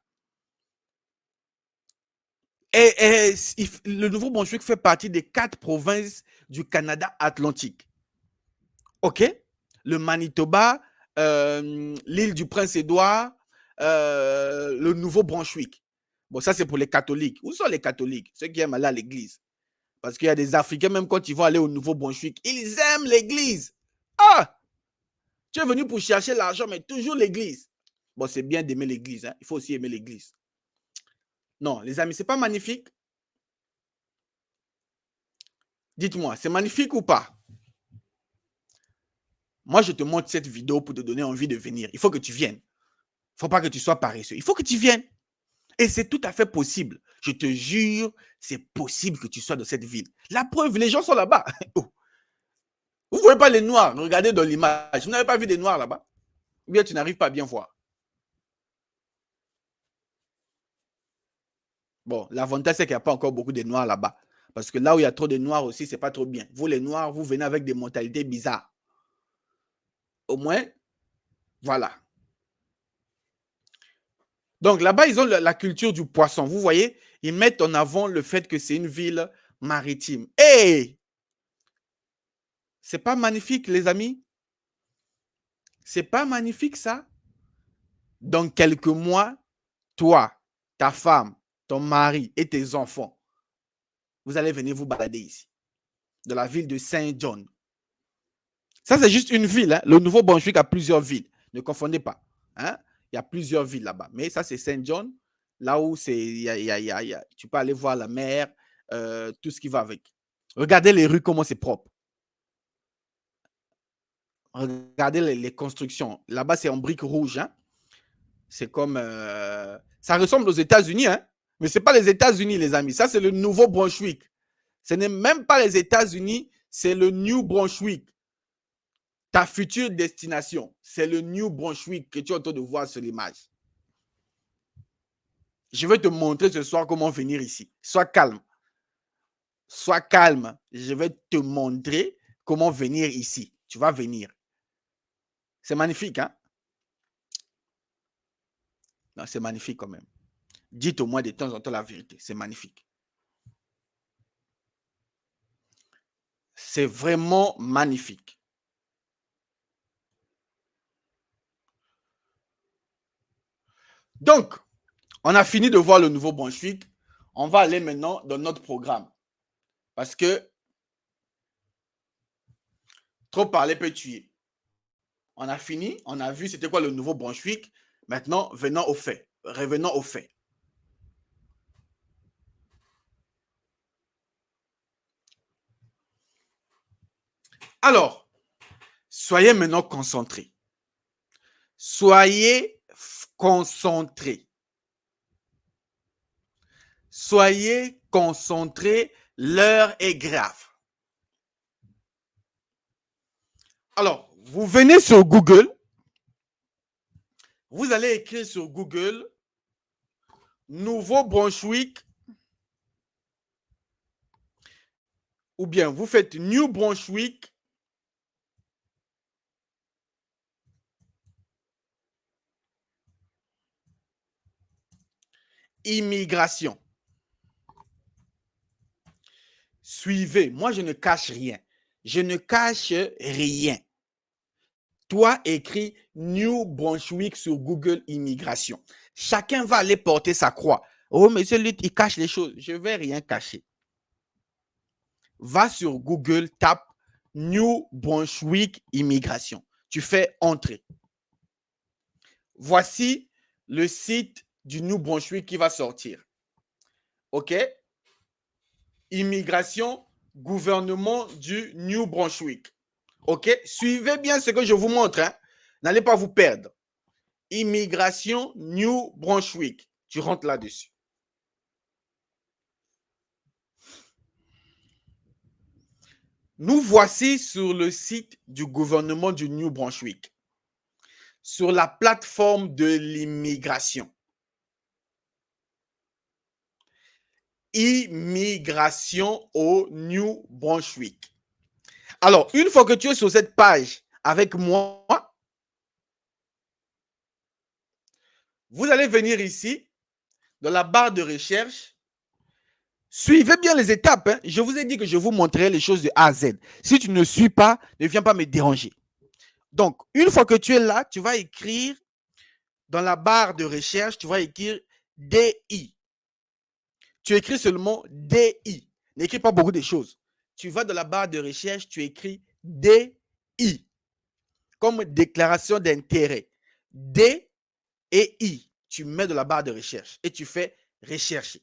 Et le Nouveau-Brunswick fait partie des 4 provinces du Canada atlantique. OK? Le Manitoba, l'île du Prince-Édouard, le Nouveau-Brunswick. Bon, ça, c'est pour les catholiques. Où sont les catholiques? Ceux qui aiment aller à l'église. Parce qu'il y a des Africains, même quand ils vont aller au Nouveau-Brunswick, ils aiment l'église. Ah! Tu es venu pour chercher l'argent, mais toujours l'église. Bon, c'est bien d'aimer l'église. Hein? Il faut aussi aimer l'église. Non, les amis, c'est pas magnifique? Dites-moi, c'est magnifique ou pas? Moi, je te montre cette vidéo pour te donner envie de venir. Il faut que tu viennes. Il ne faut pas que tu sois paresseux. Il faut que tu viennes. Et c'est tout à fait possible. Je te jure, c'est possible que tu sois dans cette ville. La preuve, les gens sont là-bas. Oh. Vous ne voyez pas les noirs. Regardez dans l'image. Vous n'avez pas vu des noirs là-bas? Ou bien tu n'arrives pas à bien voir. Bon, l'avantage, c'est qu'il n'y a pas encore beaucoup de noirs là-bas. Parce que là où il y a trop de noirs aussi, c'est pas trop bien. Vous, les noirs, vous venez avec des mentalités bizarres. Au moins, voilà. Donc là-bas, ils ont la culture du poisson. Vous voyez, ils mettent en avant le fait que c'est une ville maritime. Hey! C'est pas magnifique, les amis? C'est pas magnifique, ça? Dans quelques mois, toi, ta femme, ton mari et tes enfants, vous allez venir vous balader ici, de la ville de Saint John. Ça, c'est juste une ville. Hein. Le Nouveau-Brunswick a plusieurs villes. Ne confondez pas. Hein? Il y a plusieurs villes là-bas. Mais ça, c'est Saint John, là où tu peux aller voir la mer, tout ce qui va avec. Regardez les rues, comment c'est propre. Regardez les constructions. Là-bas, c'est en briques rouges. Hein? C'est comme... ça ressemble aux États-Unis, hein? Mais ce n'est pas les États-Unis, les amis. Ça, c'est le Nouveau-Brunswick. Ce n'est même pas les États-Unis, c'est le New Brunswick. Ta future destination, c'est le New Brunswick que tu es en train de voir sur l'image. Je vais te montrer ce soir comment venir ici. Sois calme. Sois calme. Je vais te montrer comment venir ici. Tu vas venir. C'est magnifique, hein? Non, c'est magnifique quand même. Dites au moins de temps en temps la vérité. C'est magnifique. C'est vraiment magnifique. Donc, on a fini de voir le Nouveau-Brunswick. On va aller maintenant dans notre programme. Parce que trop parler peut tuer. On a fini, on a vu c'était quoi le Nouveau-Brunswick. Maintenant, venons aux faits. Revenons aux faits. Alors, soyez maintenant concentrés. Soyez concentrés. Soyez concentrés, l'heure est grave. Alors, vous venez sur Google. Vous allez écrire sur Google Nouveau-Brunswick ou bien vous faites New Brunswick immigration. Suivez. Moi, je ne cache rien. Je ne cache rien. Toi, écris New Brunswick sur Google Immigration. Chacun va aller porter sa croix. Oh, mais celui il cache les choses. Je ne vais rien cacher. Va sur Google, tape New Brunswick Immigration. Tu fais entrer. Voici le site du New Brunswick qui va sortir. OK? Immigration, gouvernement du New Brunswick. OK? Suivez bien ce que je vous montre. Hein? N'allez pas vous perdre. Immigration New Brunswick. Tu rentres là-dessus. Nous voici sur le site du gouvernement du New Brunswick, sur la plateforme de l'immigration. Immigration au New Brunswick. Alors, une fois que tu es sur cette page avec moi, vous allez venir ici, dans la barre de recherche. Suivez bien les étapes. Hein. Je vous ai dit que je vous montrerai les choses de A à Z. Si tu ne suis pas, ne viens pas me déranger. Donc, une fois que tu es là, tu vas écrire dans la barre de recherche, tu vas écrire DI. Tu écris seulement DI. N'écris pas beaucoup de choses. Tu vas dans la barre de recherche, tu écris DI. Comme déclaration d'intérêt. D et I. Tu mets dans la barre de recherche et tu fais rechercher.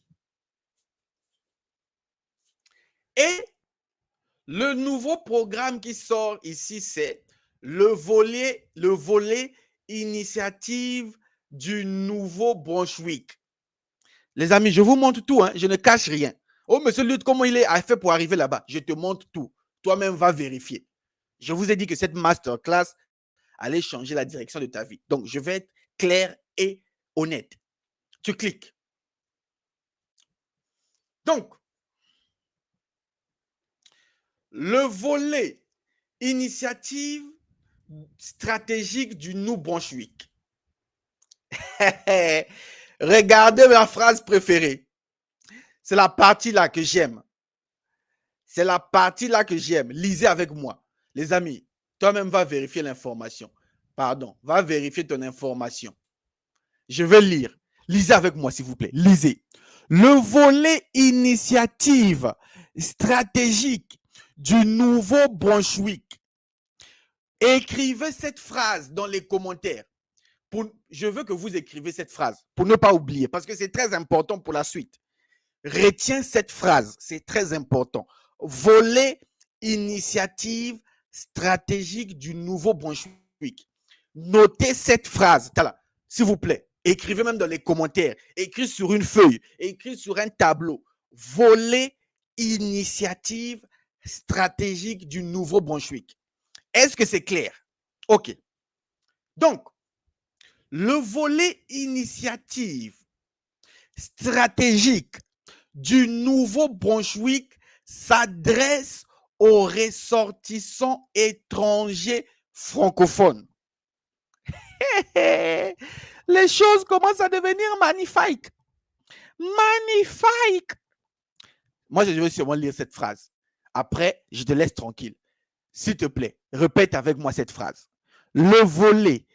Et le nouveau programme qui sort ici, c'est le volet initiative du Nouveau-Brunswick. Les amis, je vous montre tout, hein, je ne cache rien. Oh, monsieur Lutte, comment il a fait pour arriver là-bas? Je te montre tout. Toi-même, va vérifier. Je vous ai dit que cette masterclass allait changer la direction de ta vie. Donc, je vais être clair et honnête. Tu cliques. Donc, le volet initiative stratégique du New Brunswick. Regardez ma phrase préférée. C'est la partie là que j'aime. C'est la partie là que j'aime. Lisez avec moi. Les amis, toi-même va vérifier l'information. Pardon, va vérifier ton information. Je vais lire. Lisez avec moi, s'il vous plaît. Lisez. Le volet initiative stratégique du Nouveau-Brunswick. Écrivez cette phrase dans les commentaires. Je veux que vous écrivez cette phrase pour ne pas oublier, parce que c'est très important pour la suite. Retiens cette phrase, c'est très important. Volet initiative stratégique du Nouveau-Brunswick. Notez cette phrase, s'il vous plaît. Écrivez même dans les commentaires. Écris sur une feuille. Écris sur un tableau. Volet initiative stratégique du Nouveau-Brunswick. Est-ce que c'est clair? OK. Donc, le volet initiative stratégique du Nouveau-Brunswick s'adresse aux ressortissants étrangers francophones. Les choses commencent à devenir magnifiques. Magnifiques. Moi, je vais sûrement lire cette phrase. Après, je te laisse tranquille. S'il te plaît, répète avec moi cette phrase. Le volet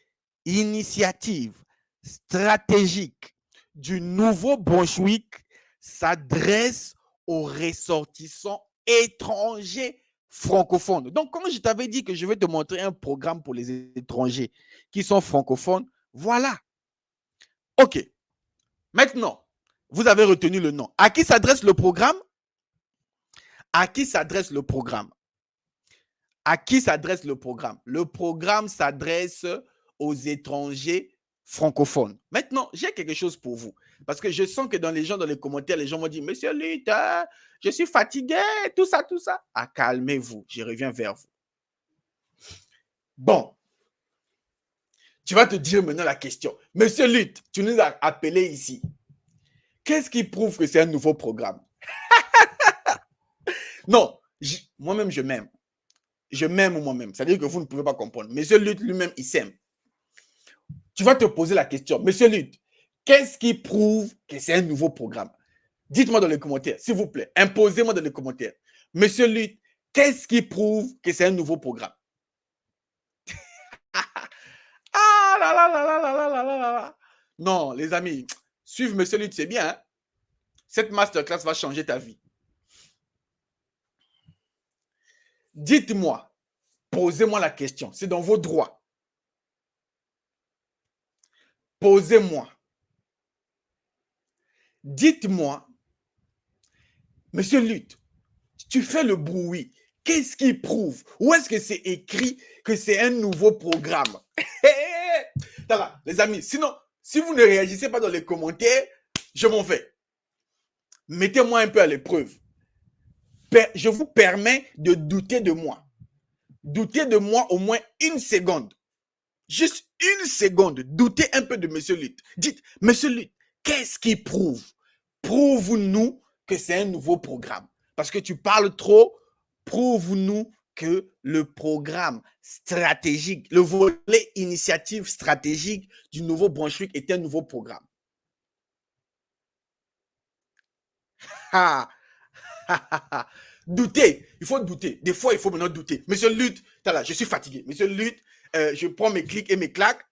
initiative stratégique du Nouveau-Brunswick s'adresse aux ressortissants étrangers francophones. Donc, quand je t'avais dit que je vais te montrer un programme pour les étrangers qui sont francophones, voilà. OK. Maintenant, vous avez retenu le nom. À qui s'adresse le programme? À qui s'adresse le programme? À qui s'adresse le programme? Le programme s'adresse aux étrangers francophones. Maintenant, j'ai quelque chose pour vous. Parce que je sens que dans les commentaires, les gens vont dire, Monsieur Lutte, je suis fatigué, tout ça, tout ça. Ah, calmez-vous, je reviens vers vous. Bon. Tu vas te dire maintenant la question. Monsieur Lutte, tu nous as appelés ici. Qu'est-ce qui prouve que c'est un nouveau programme? Non, moi-même, je m'aime. Je m'aime moi-même. C'est-à-dire que vous ne pouvez pas comprendre. Monsieur Lutte lui-même, il s'aime. Tu vas te poser la question. Monsieur Lutte, qu'est-ce qui prouve que c'est un nouveau programme? Dites-moi dans les commentaires, s'il vous plaît. Imposez-moi dans les commentaires. Monsieur Lutte, qu'est-ce qui prouve que c'est un nouveau programme? Ah là là là là là là là là là. Non, les amis, suivre Monsieur Lutte, c'est bien. Hein? Cette masterclass va changer ta vie. Dites-moi, posez-moi la question. C'est dans vos droits. Posez-moi. Dites-moi, Monsieur Lutte, tu fais le bruit. Qu'est-ce qui prouve? Où est-ce que c'est écrit que c'est un nouveau programme? Les amis, sinon, si vous ne réagissez pas dans les commentaires, je m'en vais. Mettez-moi un peu à l'épreuve. Je vous permets de douter de moi. Doutez de moi au moins une seconde. Juste une seconde. Doutez un peu de Monsieur Lutte. Dites, Monsieur Lutte, qu'est-ce qui prouve? Prouve-nous que c'est un nouveau programme. Parce que tu parles trop. Prouve-nous que le programme stratégique, le volet initiative stratégique du Nouveau-Brunswick est un nouveau programme. Douter, il faut douter. Des fois, il faut maintenant douter. Monsieur Lutte, je suis fatigué. Monsieur Lutte, je prends mes clics et mes claques.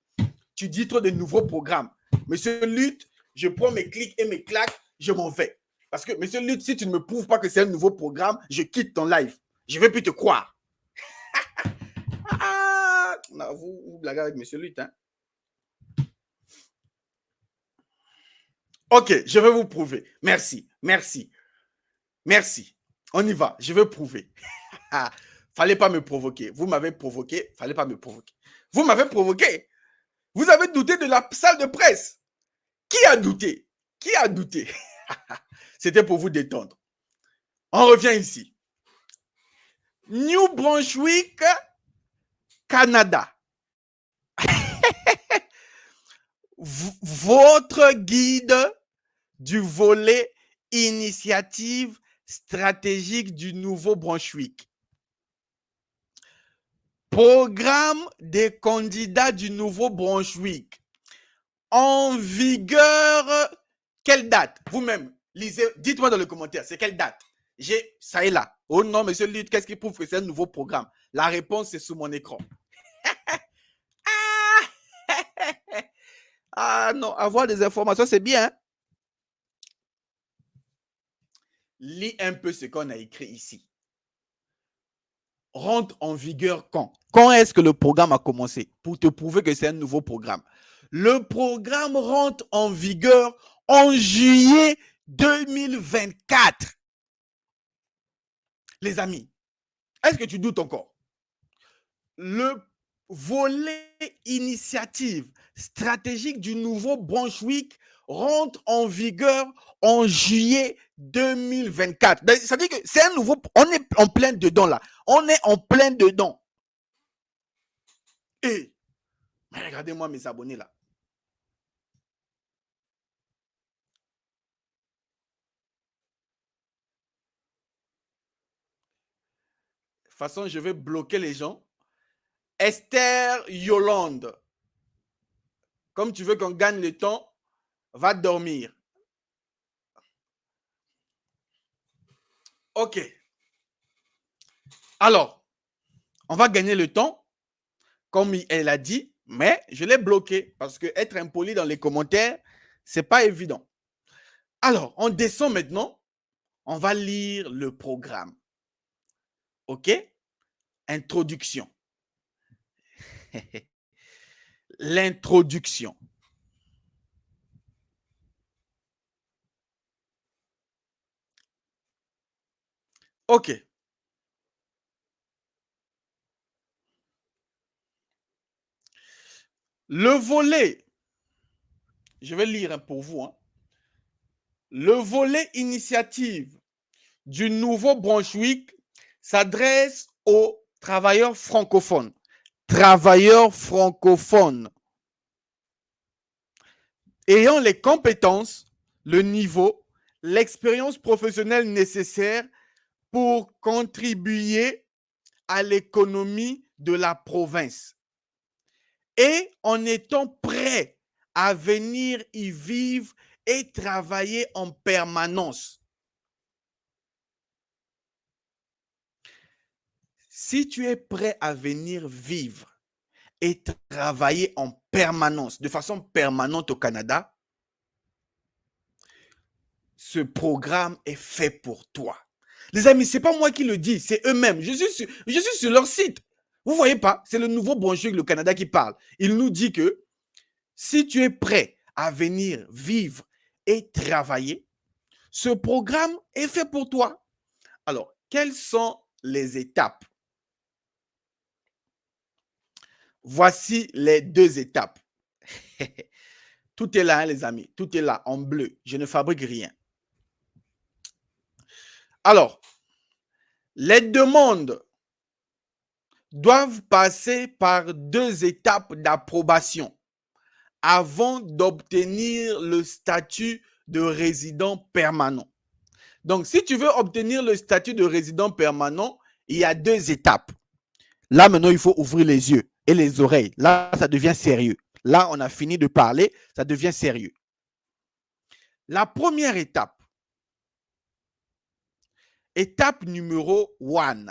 Tu dis trop de nouveaux programmes. Monsieur Lutte, je prends mes clics et mes claques, je m'en vais. Parce que, Monsieur Lutte, si tu ne me prouves pas que c'est un nouveau programme, je quitte ton live. Je ne vais plus te croire. Vous blaguez avec Monsieur Lutte. Hein? Ok, je vais vous prouver. Merci, merci, merci. On y va, je vais prouver. Fallait pas me provoquer. Vous m'avez provoqué, fallait pas me provoquer. Vous m'avez provoqué. Vous avez douté de la salle de presse. Qui a douté? Qui a douté? C'était pour vous détendre. On revient ici. New Brunswick, Canada. Votre guide du volet initiative stratégique du Nouveau-Brunswick. Programme des candidats du Nouveau-Brunswick. En vigueur, quelle date? Vous-même, lisez, dites-moi dans les commentaires, c'est quelle date? Ça est là. Oh non, monsieur Lutte, qu'est-ce qui prouve que c'est un nouveau programme? La réponse, c'est sous mon écran. Ah non, avoir des informations, c'est bien. Hein? Lis un peu ce qu'on a écrit ici. Rentre en vigueur quand? Quand est-ce que le programme a commencé? Pour te prouver que c'est un nouveau programme. Le programme rentre en vigueur en juillet 2024. Les amis, est-ce que tu doutes encore? Le volet initiative stratégique du Nouveau-Brunswick rentre en vigueur en juillet 2024. Ça veut dire que c'est un nouveau... On est en plein dedans là. On est en plein dedans. Et regardez-moi mes abonnés là. De toute façon, je vais bloquer les gens. Esther Yolande. Comme tu veux qu'on gagne le temps, va dormir. Ok. Alors, on va gagner le temps, comme elle a dit, mais je l'ai bloqué parce que être impoli dans les commentaires, c'est pas évident. Alors, on descend maintenant. On va lire le programme. Ok? Introduction. L'introduction. Ok. Le volet, je vais lire pour vous. Hein. Le volet initiative du Nouveau-Brunswick s'adresse aux travailleurs francophones. Travailleurs francophones ayant les compétences, le niveau, l'expérience professionnelle nécessaire pour contribuer à l'économie de la province et en étant prêts à venir y vivre et travailler en permanence. Si tu es prêt à venir vivre et travailler en permanence, de façon permanente au Canada, ce programme est fait pour toi. Les amis, ce n'est pas moi qui le dis, c'est eux-mêmes. Je suis sur leur site. Vous ne voyez pas, c'est le Nouveau-Brunswick, le Canada qui parle. Il nous dit que si tu es prêt à venir vivre et travailler, ce programme est fait pour toi. Alors, quelles sont les étapes? Voici les 2 étapes. Tout est là, hein, les amis. Tout est là, en bleu. Je ne fabrique rien. Alors, les demandes doivent passer par 2 étapes d'approbation avant d'obtenir le statut de résident permanent. Donc, si tu veux obtenir le statut de résident permanent, il y a 2 étapes. Là, maintenant, il faut ouvrir les yeux et les oreilles. Là, ça devient sérieux. Là, on a fini de parler, ça devient sérieux. La première étape, étape numéro 1,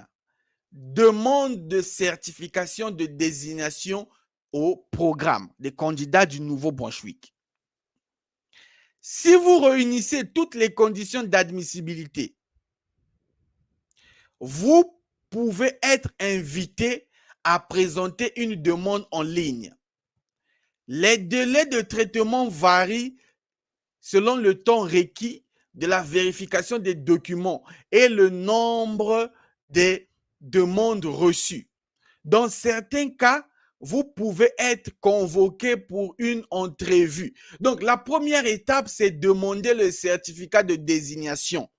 demande de certification de désignation au programme des candidats du Nouveau-Brunswick. Si vous réunissez toutes les conditions d'admissibilité, vous pouvez être invité à présenter une demande en ligne. Les délais de traitement varient selon le temps requis de la vérification des documents et le nombre des demandes reçues. Dans certains cas, vous pouvez être convoqué pour une entrevue. Donc, la première étape, c'est demander le certificat de désignation.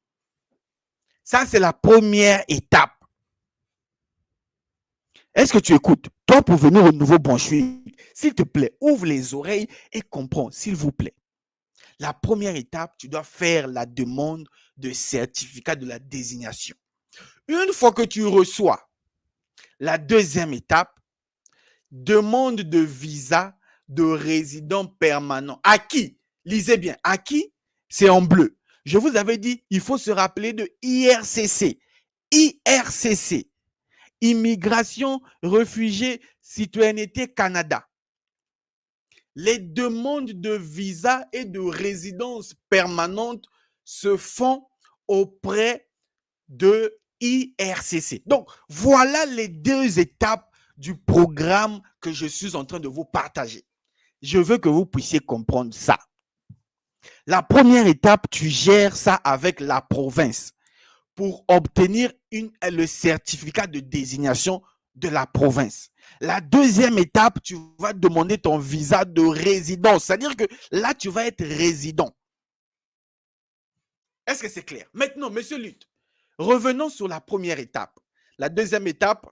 Ça, c'est la première étape. Est-ce que tu écoutes? Toi, pour venir au Nouveau-Brunswick, s'il te plaît, ouvre les oreilles et comprends, s'il vous plaît. La première étape, tu dois faire la demande de certificat de la désignation. Une fois que tu reçois la deuxième étape, demande de visa de résident permanent. À qui? Lisez bien. À qui? C'est en bleu. Je vous avais dit, il faut se rappeler de IRCC. IRCC. Immigration, réfugiés, citoyenneté Canada. Les demandes de visa et de résidence permanente se font auprès de IRCC. Donc, voilà les deux étapes du programme que je suis en train de vous partager. Je veux que vous puissiez comprendre ça. La première étape, tu gères ça avec la province pour obtenir le certificat de désignation de la province. La deuxième étape, tu vas demander ton visa de résidence. C'est-à-dire que là, tu vas être résident. Est-ce que c'est clair? Maintenant, monsieur Lutte, revenons sur la première étape. La deuxième étape,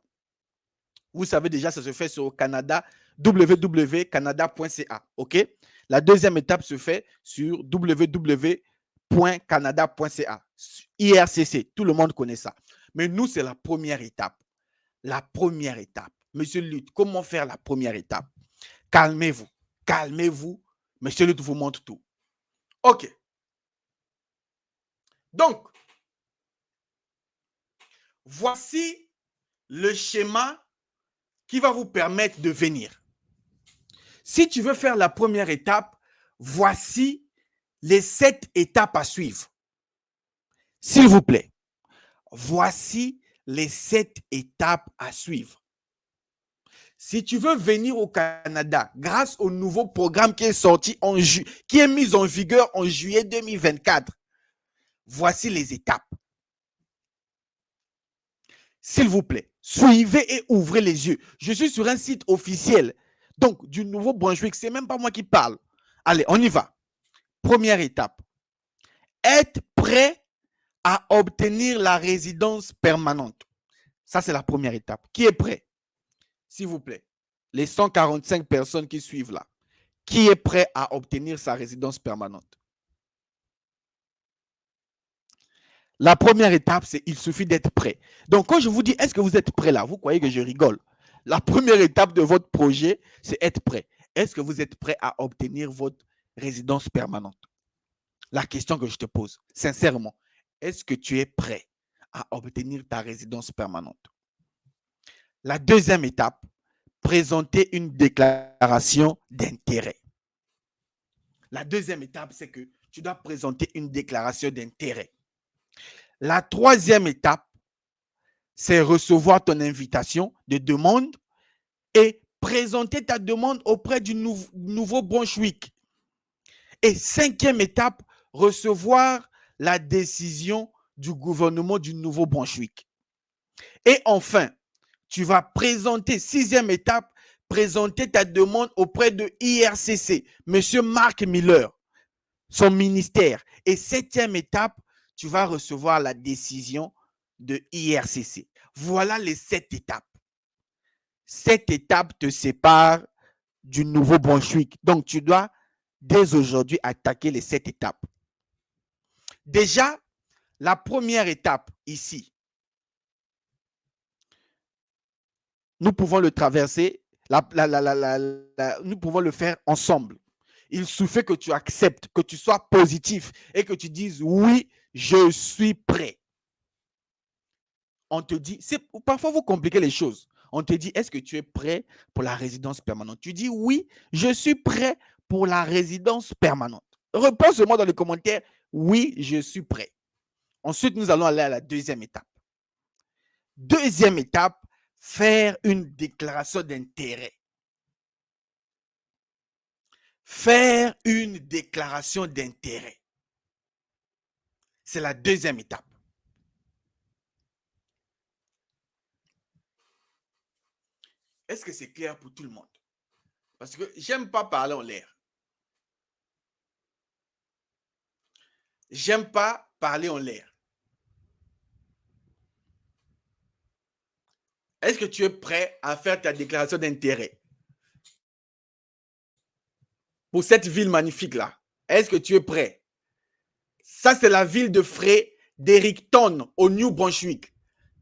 vous savez déjà, ça se fait sur Canada, www.canada.ca. OK? La deuxième étape se fait sur www.canada.ca. IRCC, tout le monde connaît ça. Mais nous, c'est la première étape. La première étape. Monsieur Lutte, comment faire la première étape? Calmez-vous. Calmez-vous. Monsieur Lutte vous montre tout. OK. Donc, voici le schéma qui va vous permettre de venir. Si tu veux faire la première étape, voici les 7 étapes à suivre. S'il vous plaît, voici les 7 étapes à suivre. Si tu veux venir au Canada, grâce au nouveau programme qui est sorti qui est mis en vigueur en juillet 2024, voici les étapes. S'il vous plaît, suivez et ouvrez les yeux. Je suis sur un site officiel, donc du Nouveau-Brunswick. Ce n'est même pas moi qui parle. Allez, on y va. Première étape. Être prêt à obtenir la résidence permanente. Ça, c'est la première étape. Qui est prêt? S'il vous plaît. Les 145 personnes qui suivent là. Qui est prêt à obtenir sa résidence permanente? La première étape, c'est il suffit d'être prêt. Donc, quand je vous dis, est-ce que vous êtes prêt là? Vous croyez que je rigole? La première étape de votre projet, c'est être prêt. Est-ce que vous êtes prêt à obtenir votre résidence permanente? La question que je te pose, sincèrement, est-ce que tu es prêt à obtenir ta résidence permanente? La deuxième étape, présenter une déclaration d'intérêt. La deuxième étape, c'est que tu dois présenter une déclaration d'intérêt. La troisième étape, c'est recevoir ton invitation de demande et présenter ta demande auprès du Nouveau-Brunswick. Et cinquième étape, recevoir la décision du gouvernement du Nouveau-Brunswick. Et enfin, tu vas présenter, sixième étape, présenter ta demande auprès de IRCC, Monsieur Mark Miller, son ministère. Et septième étape, tu vas recevoir la décision de IRCC. Voilà les 7 étapes. 7 étapes te séparent du Nouveau-Brunswick. Donc, tu dois dès aujourd'hui attaquer les 7 étapes. Déjà, la première étape ici, nous pouvons le traverser, nous pouvons le faire ensemble. Il suffit que tu acceptes, que tu sois positif et que tu dises oui, je suis prêt. On te dit, parfois vous compliquez les choses. On te dit, est-ce que tu es prêt pour la résidence permanente? Tu dis oui, je suis prêt pour la résidence permanente. Réponds-moi dans les commentaires, oui, je suis prêt. Ensuite, nous allons aller à la deuxième étape. Deuxième étape, faire une déclaration d'intérêt. Faire une déclaration d'intérêt. C'est la deuxième étape. Est-ce que c'est clair pour tout le monde? Parce que j'aime pas parler en l'air. J'aime pas parler en l'air. Est-ce que tu es prêt à faire ta déclaration d'intérêt pour cette ville magnifique-là? Est-ce que tu es prêt? Ça, c'est la ville de Fredericton au New Brunswick.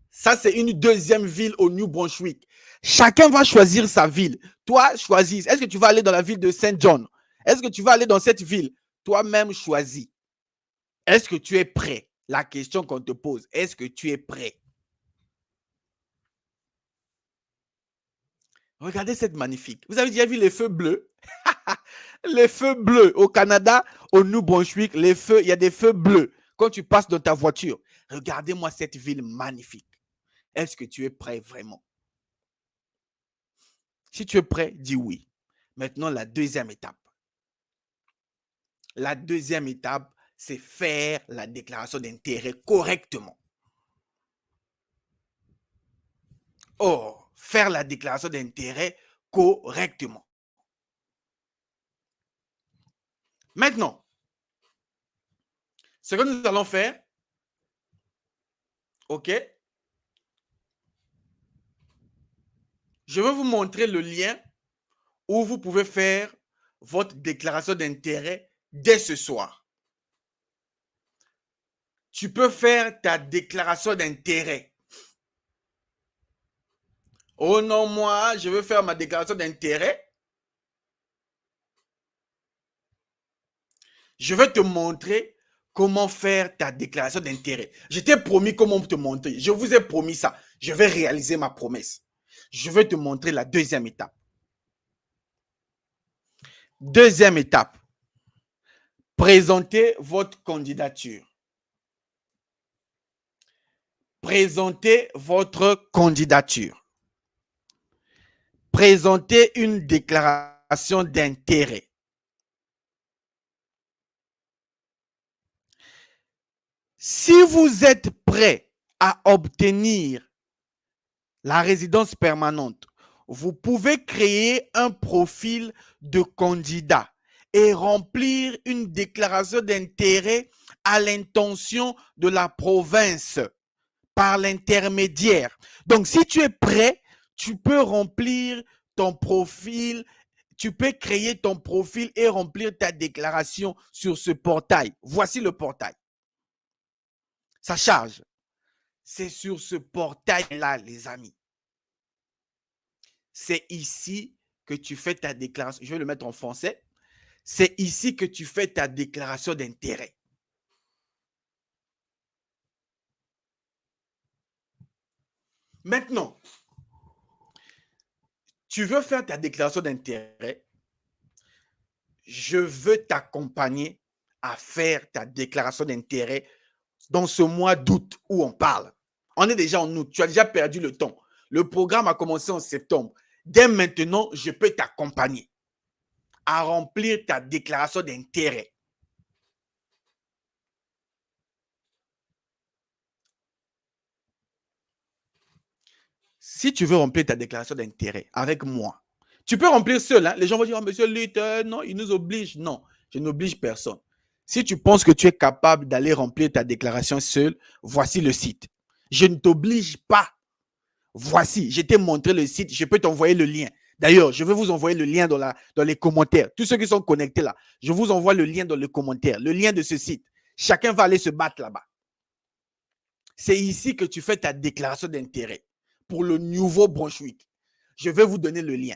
Ça, c'est une deuxième ville au New Brunswick. Chacun va choisir sa ville. Toi, choisis. Est-ce que tu vas aller dans la ville de Saint John? Est-ce que tu vas aller dans cette ville? Toi-même, choisis. Est-ce que tu es prêt? La question qu'on te pose, est-ce que tu es prêt? Regardez cette magnifique. Vous avez déjà vu les feux bleus? Les feux bleus au Canada, au New Brunswick, les feux, il y a des feux bleus. Quand tu passes dans ta voiture, regardez-moi cette ville magnifique. Est-ce que tu es prêt vraiment? Si tu es prêt, dis oui. Maintenant, la deuxième étape. La deuxième étape, c'est faire la déclaration d'intérêt correctement. Oh, faire la déclaration d'intérêt correctement. Maintenant, ce que nous allons faire, OK? Je vais vous montrer le lien où vous pouvez faire votre déclaration d'intérêt dès ce soir. Tu peux faire ta déclaration d'intérêt. Oh non, moi, je veux faire ma déclaration d'intérêt. Je vais te montrer comment faire ta déclaration d'intérêt. Je t'ai promis comment te montrer. Je vous ai promis ça. Je vais réaliser ma promesse. Je vais te montrer la deuxième étape. Deuxième étape. Présentez votre candidature. Présentez votre candidature. Présentez une déclaration d'intérêt. Si vous êtes prêt à obtenir la résidence permanente, vous pouvez créer un profil de candidat et remplir une déclaration d'intérêt à l'intention de la province par l'intermédiaire. Donc, si tu es prêt, tu peux remplir ton profil, tu peux créer ton profil et remplir ta déclaration sur ce portail. Voici le portail. Ça charge. C'est sur ce portail-là, les amis. C'est ici que tu fais ta déclaration. Je vais le mettre en français. C'est ici que tu fais ta déclaration d'intérêt. Maintenant, tu veux faire ta déclaration d'intérêt. Je veux t'accompagner à faire ta déclaration d'intérêt dans ce mois d'août où on parle. On est déjà en août. Tu as déjà perdu le temps. Le programme a commencé en septembre. Dès maintenant, je peux t'accompagner à remplir ta déclaration d'intérêt. Si tu veux remplir ta déclaration d'intérêt avec moi, tu peux remplir seul. Hein? Les gens vont dire, oh, monsieur Lutte, non, il nous oblige. Non, je n'oblige personne. Si tu penses que tu es capable d'aller remplir ta déclaration seul, voici le site. Je ne t'oblige pas. Voici, je t'ai montré le site, je peux t'envoyer le lien. D'ailleurs, je vais vous envoyer le lien dans les commentaires. Tous ceux qui sont connectés là, je vous envoie le lien dans les commentaires, le lien de ce site. Chacun va aller se battre là-bas. C'est ici que tu fais ta déclaration d'intérêt pour le nouveau Brunswick. Je vais vous donner le lien.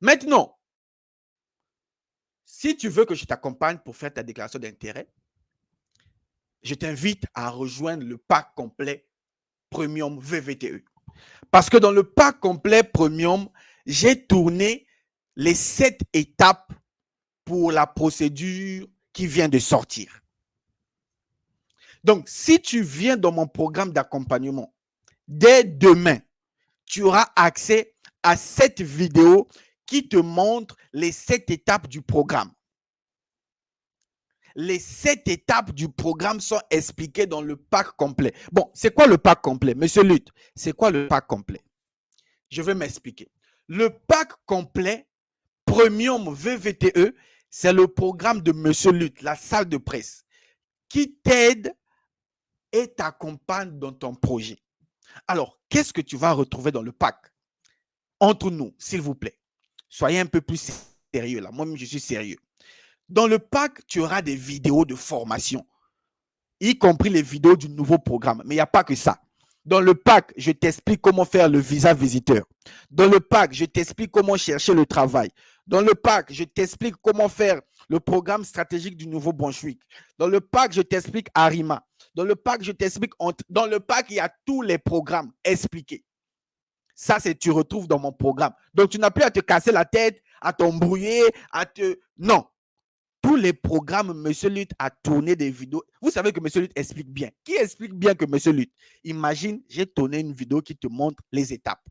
Maintenant, si tu veux que je t'accompagne pour faire ta déclaration d'intérêt, je t'invite à rejoindre le pack complet Premium VVTE. Parce que dans le pack complet Premium, j'ai tourné les 7 étapes pour la procédure qui vient de sortir. Donc, si tu viens dans mon programme d'accompagnement, dès demain, tu auras accès à cette vidéo qui te montre les 7 étapes du programme. Les 7 étapes du programme sont expliquées dans le pack complet. Bon, c'est quoi le pack complet? Monsieur Lutte, c'est quoi le pack complet? Je vais m'expliquer. Le pack complet, Premium VVTE, c'est le programme de Monsieur Lutte, la salle de presse, qui t'aide et t'accompagne dans ton projet. Alors, qu'est-ce que tu vas retrouver dans le pack? Entre nous, s'il vous plaît. Soyez un peu plus sérieux là. Moi-même, je suis sérieux. Dans le pack, tu auras des vidéos de formation, y compris les vidéos du nouveau programme. Mais il n'y a pas que ça. Dans le pack, je t'explique comment faire le visa visiteur. Dans le pack, je t'explique comment chercher le travail. Dans le pack, je t'explique comment faire le programme stratégique du nouveau Brunswick. Dans le pack, je t'explique Arima. Dans le pack, je t'explique. Dans le pack, il y a tous les programmes expliqués. Ça, c'est tu retrouves dans mon programme. Donc, tu n'as plus à te casser la tête, à t'embrouiller, à te... Non. Tous les programmes, Monsieur Lutte a tourné des vidéos. Vous savez que Monsieur Lutte explique bien. Qui explique bien que Monsieur Lutte? Imagine, j'ai tourné une vidéo qui te montre les étapes.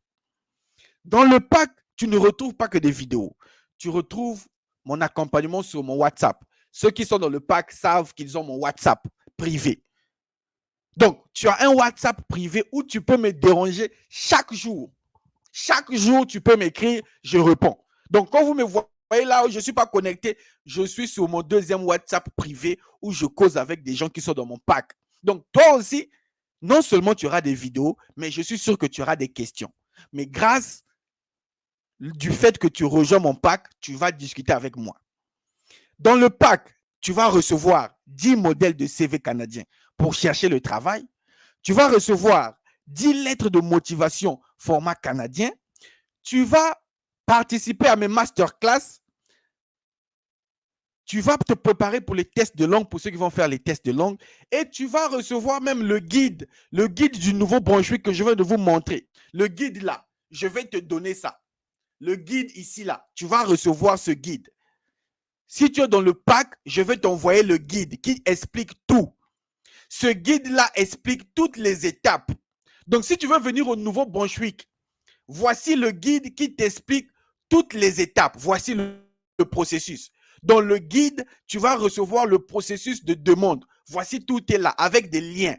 Dans le pack, tu ne retrouves pas que des vidéos. Tu retrouves mon accompagnement sur mon WhatsApp. Ceux qui sont dans le pack savent qu'ils ont mon WhatsApp privé. Donc, tu as un WhatsApp privé où tu peux me déranger chaque jour. Chaque jour, tu peux m'écrire, je réponds. Donc, quand vous me voyez là où je ne suis pas connecté, je suis sur mon deuxième WhatsApp privé où je cause avec des gens qui sont dans mon pack. Donc, toi aussi, non seulement tu auras des vidéos, mais je suis sûr que tu auras des questions. Mais grâce du fait que tu rejoins mon pack, tu vas discuter avec moi. Dans le pack, tu vas recevoir 10 modèles de CV canadiens pour chercher le travail. Tu vas recevoir 10 lettres de motivation format canadien. Tu vas participer à mes masterclass. Tu vas te préparer pour les tests de langue, pour ceux qui vont faire les tests de langue. Et tu vas recevoir même le guide du nouveau Brunswick que je viens de vous montrer. Le guide là, je vais te donner ça. Le guide ici là, tu vas recevoir ce guide. Si tu es dans le pack, je vais t'envoyer le guide qui explique tout. Ce guide-là explique toutes les étapes. Donc, si tu veux venir au nouveau Brunswick, voici le guide qui t'explique toutes les étapes. Voici le processus. Dans le guide, tu vas recevoir le processus de demande. Voici, tout est là avec des liens.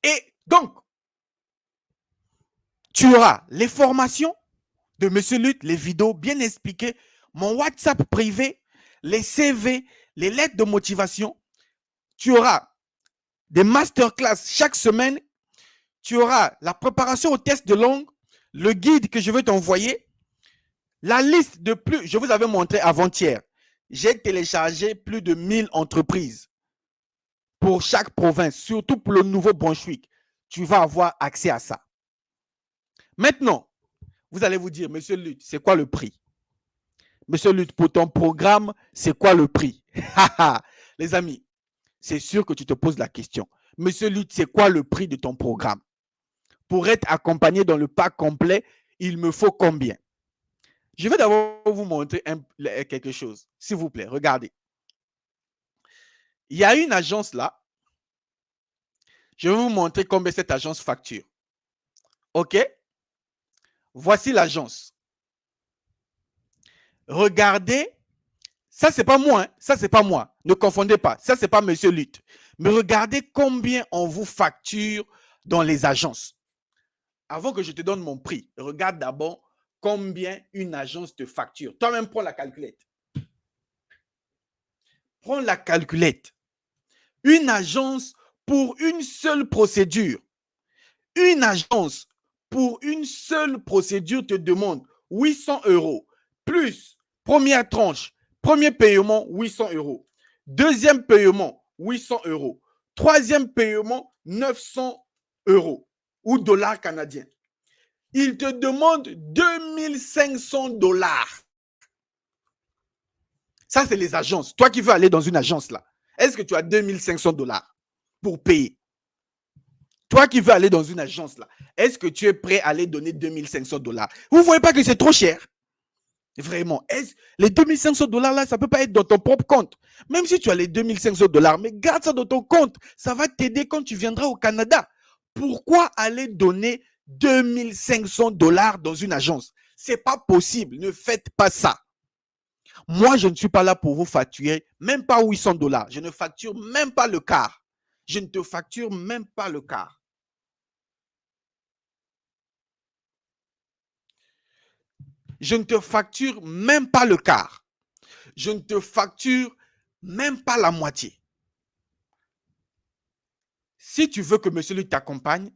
Et donc, tu auras les formations de Monsieur Lutte, les vidéos bien expliquées, mon WhatsApp privé, les CV, les lettres de motivation. Tu auras des masterclass chaque semaine. Tu auras la préparation au test de langue, le guide que je vais t'envoyer, la liste de plus, je vous avais montré avant-hier, j'ai téléchargé plus de 1000 entreprises pour chaque province, surtout pour le nouveau Brunswick. Tu vas avoir accès à ça. Maintenant, vous allez vous dire, Monsieur Lutte, c'est quoi le prix? Monsieur Lutte, pour ton programme, c'est quoi le prix? Les amis, c'est sûr que tu te poses la question. Monsieur Lutte, c'est quoi le prix de ton programme? Pour être accompagné dans le pack complet, il me faut combien? Je vais d'abord vous montrer quelque chose. S'il vous plaît, regardez. Il y a une agence là. Je vais vous montrer combien cette agence facture. OK? Voici l'agence. Regardez. Ça, c'est pas moi. Hein? Ça, c'est pas moi. Ne confondez pas. Ça, c'est pas Monsieur Lutte. Mais regardez combien on vous facture dans les agences. Avant que je te donne mon prix, regarde d'abord combien une agence te facture. Toi-même, prends la calculette. Prends la calculette. Une agence pour une seule procédure. Une agence pour une seule procédure te demande 800 €. Plus première tranche, premier paiement, 800 €. Deuxième paiement, 800 €. Troisième paiement, 900 € ou dollars canadiens. Il te demande 2500 $. Ça, c'est les agences. Toi qui veux aller dans une agence là, est-ce que tu as 2500 $ pour payer? Toi qui veux aller dans une agence là, est-ce que tu es prêt à aller donner 2500 $? Vous ne voyez pas que c'est trop cher? Vraiment. Les 2500 $ là, ça ne peut pas être dans ton propre compte. Même si tu as les 2500 $, mais garde ça dans ton compte. Ça va t'aider quand tu viendras au Canada. Pourquoi aller donner 2500 $ dans une agence? Ce n'est pas possible. Ne faites pas ça. Moi, je ne suis pas là pour vous facturer même pas 800 $. Je ne facture même pas le quart. Je ne te facture même pas le quart. Je ne te facture même pas le quart. Je ne te facture même pas la moitié. Si tu veux que monsieur lui t'accompagne,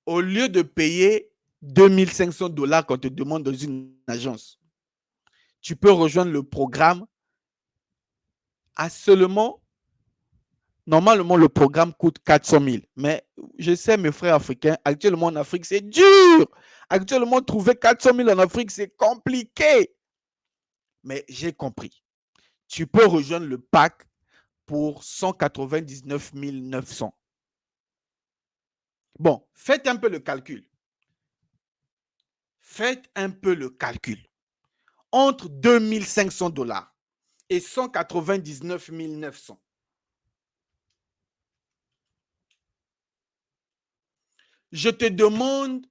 au lieu de payer 2500 $ qu'on te demande dans une agence, tu peux rejoindre le programme à seulement, normalement le programme coûte 400 000. Mais je sais, mes frères africains, actuellement en Afrique, c'est dur. Actuellement, trouver 400 000 en Afrique, c'est compliqué. Mais j'ai compris. Tu peux rejoindre le pack pour 199 900. Bon, faites un peu le calcul. Faites un peu le calcul. Entre 2500 $ et 199 900. Je te demande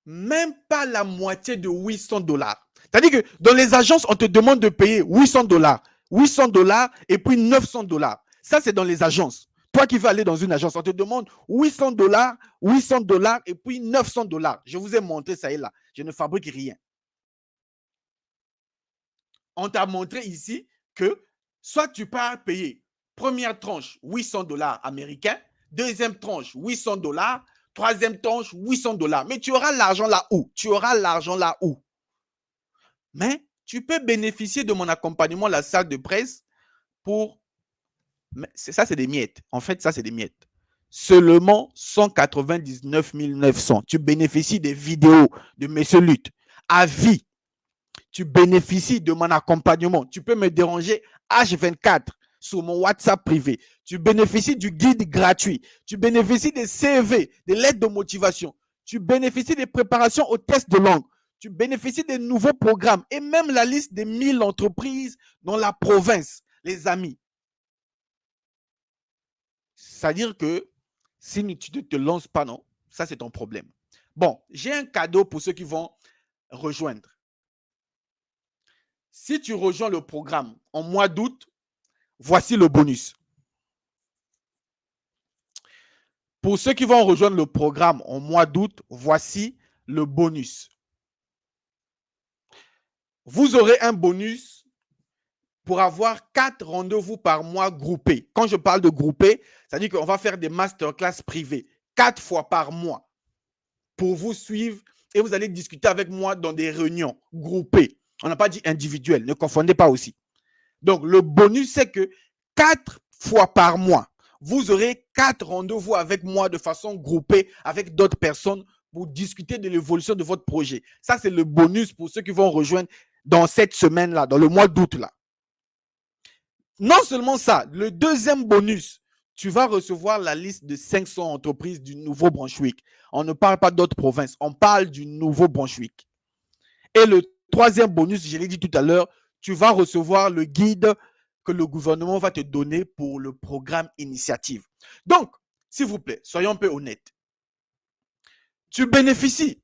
même pas la moitié de 800 $. C'est-à-dire que dans les agences, on te demande de payer 800 $. 800 $ et puis 900 $. Ça, c'est dans les agences. Toi qui veux aller dans une agence, on te demande 800 $, 800 $ et puis 900 $. Je vous ai montré ça et là. Je ne fabrique rien. On t'a montré ici que soit tu pars payer première tranche 800 $ américains, deuxième tranche 800 $, troisième tranche 800 $. Mais tu auras l'argent là où? Tu auras l'argent là où? Mais tu peux bénéficier de mon accompagnement à la salle de presse pour... Ça, c'est des miettes. En fait, ça, c'est des miettes. Seulement 199 900. Tu bénéficies des vidéos de Monsieur Lutte à vie. Tu bénéficies de mon accompagnement. Tu peux me déranger H24 sur mon WhatsApp privé. Tu bénéficies du guide gratuit. Tu bénéficies des CV, des lettres de motivation. Tu bénéficies des préparations aux tests de langue. Tu bénéficies des nouveaux programmes et même la liste des 1000 entreprises dans la province, les amis. C'est-à-dire que si tu ne te lances pas, non, ça c'est ton problème. Bon, j'ai un cadeau pour ceux qui vont rejoindre. Si tu rejoins le programme en mois d'août, voici le bonus. Pour ceux qui vont rejoindre le programme en mois d'août, voici le bonus. Vous aurez un bonus pour avoir 4 rendez-vous par mois groupés. Quand je parle de groupés, ça veut dire qu'on va faire des masterclass privées 4 fois par mois pour vous suivre et vous allez discuter avec moi dans des réunions groupées. On n'a pas dit individuelles, ne confondez pas aussi. Donc, le bonus, c'est que 4 fois par mois, vous aurez 4 rendez-vous avec moi de façon groupée avec d'autres personnes pour discuter de l'évolution de votre projet. Ça, c'est le bonus pour ceux qui vont rejoindre dans cette semaine-là, dans le mois d'août-là. Non seulement ça, le deuxième bonus, tu vas recevoir la liste de 500 entreprises du Nouveau-Brunswick. On ne parle pas d'autres provinces, on parle du Nouveau-Brunswick. Et le troisième bonus, je l'ai dit tout à l'heure, tu vas recevoir le guide que le gouvernement va te donner pour le programme Initiative. Donc, s'il vous plaît, soyons un peu honnêtes. Tu bénéficies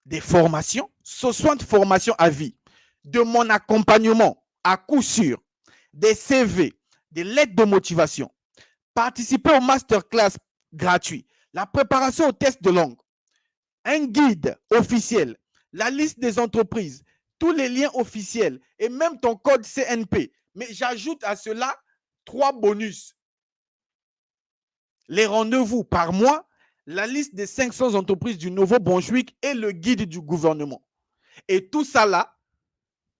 des formations, 60 formations à vie, de mon accompagnement à coup sûr, des CV, des lettres de motivation, participer au masterclass gratuit, la préparation au test de langue, un guide officiel, la liste des entreprises, tous les liens officiels et même ton code CNP. Mais j'ajoute à cela 3 bonus. Les rendez-vous par mois, la liste des 500 entreprises du Nouveau-Brunswick et le guide du gouvernement. Et tout ça là,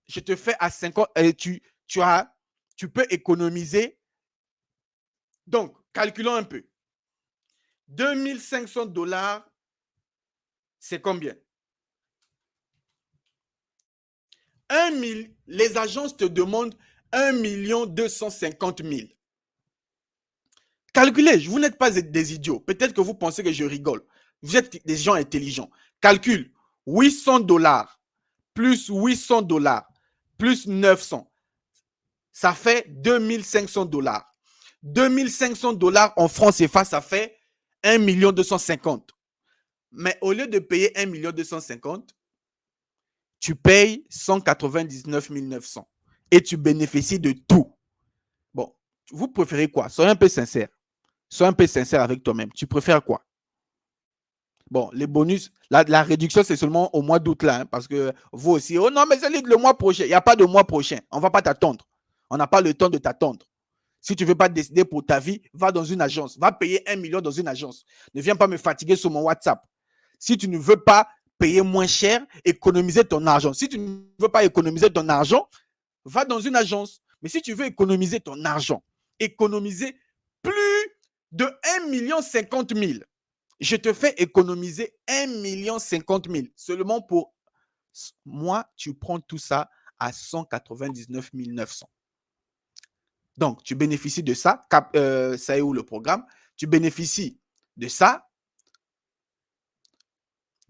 je te fais à 50 et tu peux économiser. Donc, calculons un peu. 2500 $, c'est combien? Les agences te demandent 1 250 000. Calculez, vous n'êtes pas des idiots. Peut-être que vous pensez que je rigole. Vous êtes des gens intelligents. Calcule 800 $ plus 800 $ plus 900. Ça fait 2500 $. 2500 $ en francs CFA, ça fait 1 250 000. Mais au lieu de payer 1 250 000, tu payes 199 900 et tu bénéficies de tout. Bon, vous préférez quoi? Soyez un peu sincère. Sois un peu sincère avec toi-même. Tu préfères quoi? Bon, les bonus, la réduction, c'est seulement au mois d'août là, hein, parce que vous aussi, oh non, mais c'est le mois prochain. Il n'y a pas de mois prochain. On ne va pas t'attendre. On n'a pas le temps de t'attendre. Si tu ne veux pas décider pour ta vie, va dans une agence. Va payer 1 million dans une agence. Ne viens pas me fatiguer sur mon WhatsApp. Si tu ne veux pas payer moins cher, économiser ton argent. Si tu ne veux pas économiser ton argent, va dans une agence. Mais si tu veux économiser ton argent, économiser plus de 1,50 million, je te fais économiser 1,50 million seulement pour moi. Tu prends tout ça à 199 900. Donc, tu bénéficies de ça. Ça est où le programme? Tu bénéficies de ça,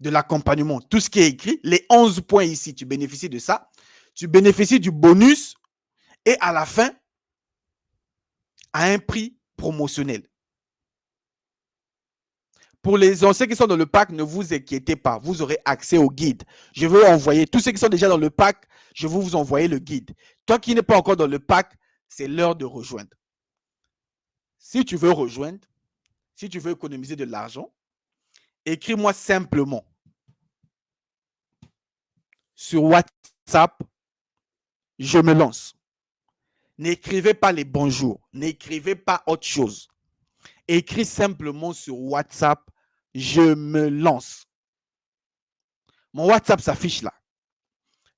de l'accompagnement, tout ce qui est écrit, les 11 points ici, tu bénéficies de ça. Tu bénéficies du bonus et à la fin, à un prix promotionnel. Pour les anciens qui sont dans le pack, ne vous inquiétez pas, vous aurez accès au guide. Je vais envoyer, tous ceux qui sont déjà dans le pack, je vais vous envoyer le guide. Toi qui n'es pas encore dans le pack, c'est l'heure de rejoindre. Si tu veux rejoindre, si tu veux économiser de l'argent, écris-moi simplement sur WhatsApp, je me lance. N'écrivez pas les bonjours, n'écrivez pas autre chose. Écris simplement sur WhatsApp, je me lance. Mon WhatsApp s'affiche là.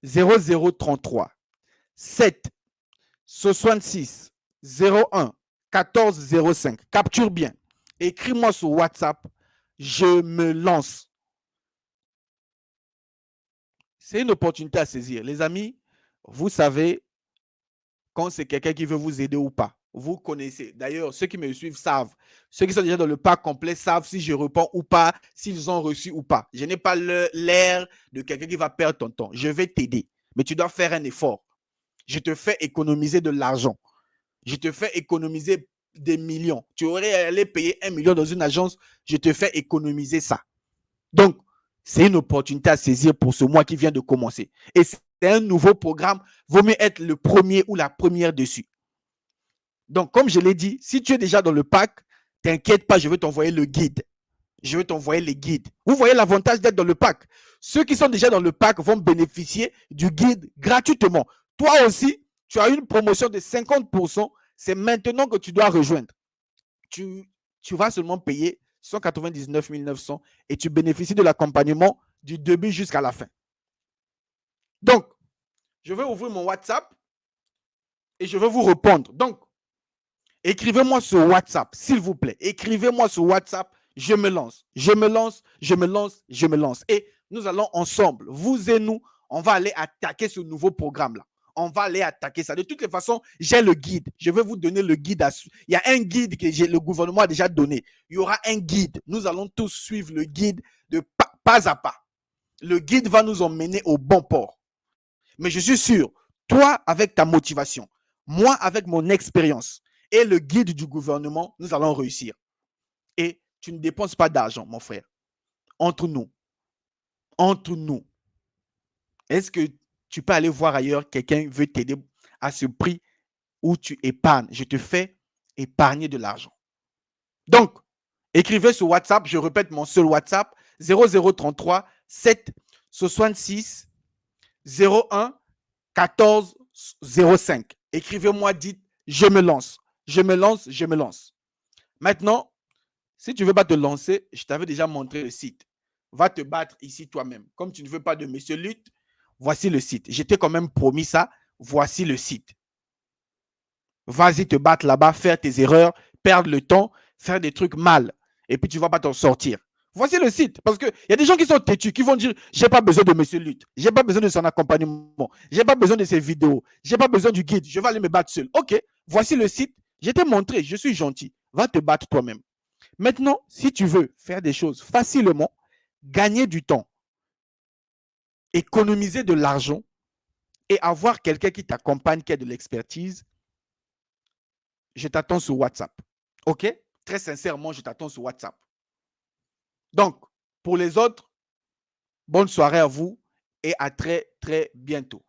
0033 7 66 01 14 05. Capture bien. Écris-moi sur WhatsApp, je me lance. C'est une opportunité à saisir. Les amis, vous savez quand c'est quelqu'un qui veut vous aider ou pas. Vous connaissez. D'ailleurs, ceux qui me suivent savent. Ceux qui sont déjà dans le pack complet savent si je réponds ou pas, s'ils ont reçu ou pas. Je n'ai pas l'air de quelqu'un qui va perdre ton temps. Je vais t'aider. Mais tu dois faire un effort. Je te fais économiser de l'argent. Je te fais économiser des millions. Tu aurais allé payer 1 million dans une agence, je te fais économiser ça. Donc, c'est une opportunité à saisir pour ce mois qui vient de commencer. Et c'est un nouveau programme. Vaut mieux être le premier ou la première dessus. Donc, comme je l'ai dit, si tu es déjà dans le pack, t'inquiète pas, je vais t'envoyer le guide. Je vais t'envoyer les guides. Vous voyez l'avantage d'être dans le pack. Ceux qui sont déjà dans le pack vont bénéficier du guide gratuitement. Toi aussi, tu as une promotion de 50%. C'est maintenant que tu dois rejoindre. Tu vas seulement payer 199 900 et tu bénéficies de l'accompagnement du début jusqu'à la fin. Donc, je vais ouvrir mon WhatsApp et je vais vous répondre. Donc, écrivez-moi sur WhatsApp, s'il vous plaît. Écrivez-moi sur WhatsApp, je me lance, je me lance, je me lance, je me lance. Et nous allons ensemble, vous et nous, on va aller attaquer ce nouveau programme-là. On va aller attaquer ça. De toutes les façons, j'ai le guide. Je vais vous donner le guide. Il y a un guide que le gouvernement a déjà donné. Il y aura un guide. Nous allons tous suivre le guide de pas à pas. Le guide va nous emmener au bon port. Mais je suis sûr, toi avec ta motivation, moi avec mon expérience et le guide du gouvernement, nous allons réussir. Et tu ne dépenses pas d'argent, mon frère. Entre nous, est-ce que tu peux aller voir ailleurs, quelqu'un veut t'aider à ce prix où tu épargnes? Je te fais épargner de l'argent. Donc, écrivez sur WhatsApp, je répète mon seul WhatsApp, 0033 7 66 01 14 05. Écrivez-moi, dites, je me lance, je me lance, je me lance. Maintenant, si tu ne veux pas te lancer, je t'avais déjà montré le site. Va te battre ici toi-même. Comme tu ne veux pas de Monsieur Lutte, voici le site. Je t'ai quand même promis ça. Voici le site. Vas-y te battre là-bas, faire tes erreurs, perdre le temps, faire des trucs mal. Et puis tu ne vas pas t'en sortir. Voici le site. Parce qu'il y a des gens qui sont têtus, qui vont dire, j'ai pas besoin de Monsieur Lutte. J'ai pas besoin de son accompagnement. J'ai pas besoin de ses vidéos. J'ai pas besoin du guide. Je vais aller me battre seul. Ok, voici le site. Je t'ai montré, je suis gentil. Va te battre toi-même. Maintenant, si tu veux faire des choses facilement, gagner du temps, économiser de l'argent et avoir quelqu'un qui t'accompagne, qui a de l'expertise, je t'attends sur WhatsApp. OK? Très sincèrement, je t'attends sur WhatsApp. Donc, pour les autres, bonne soirée à vous et à très, très bientôt.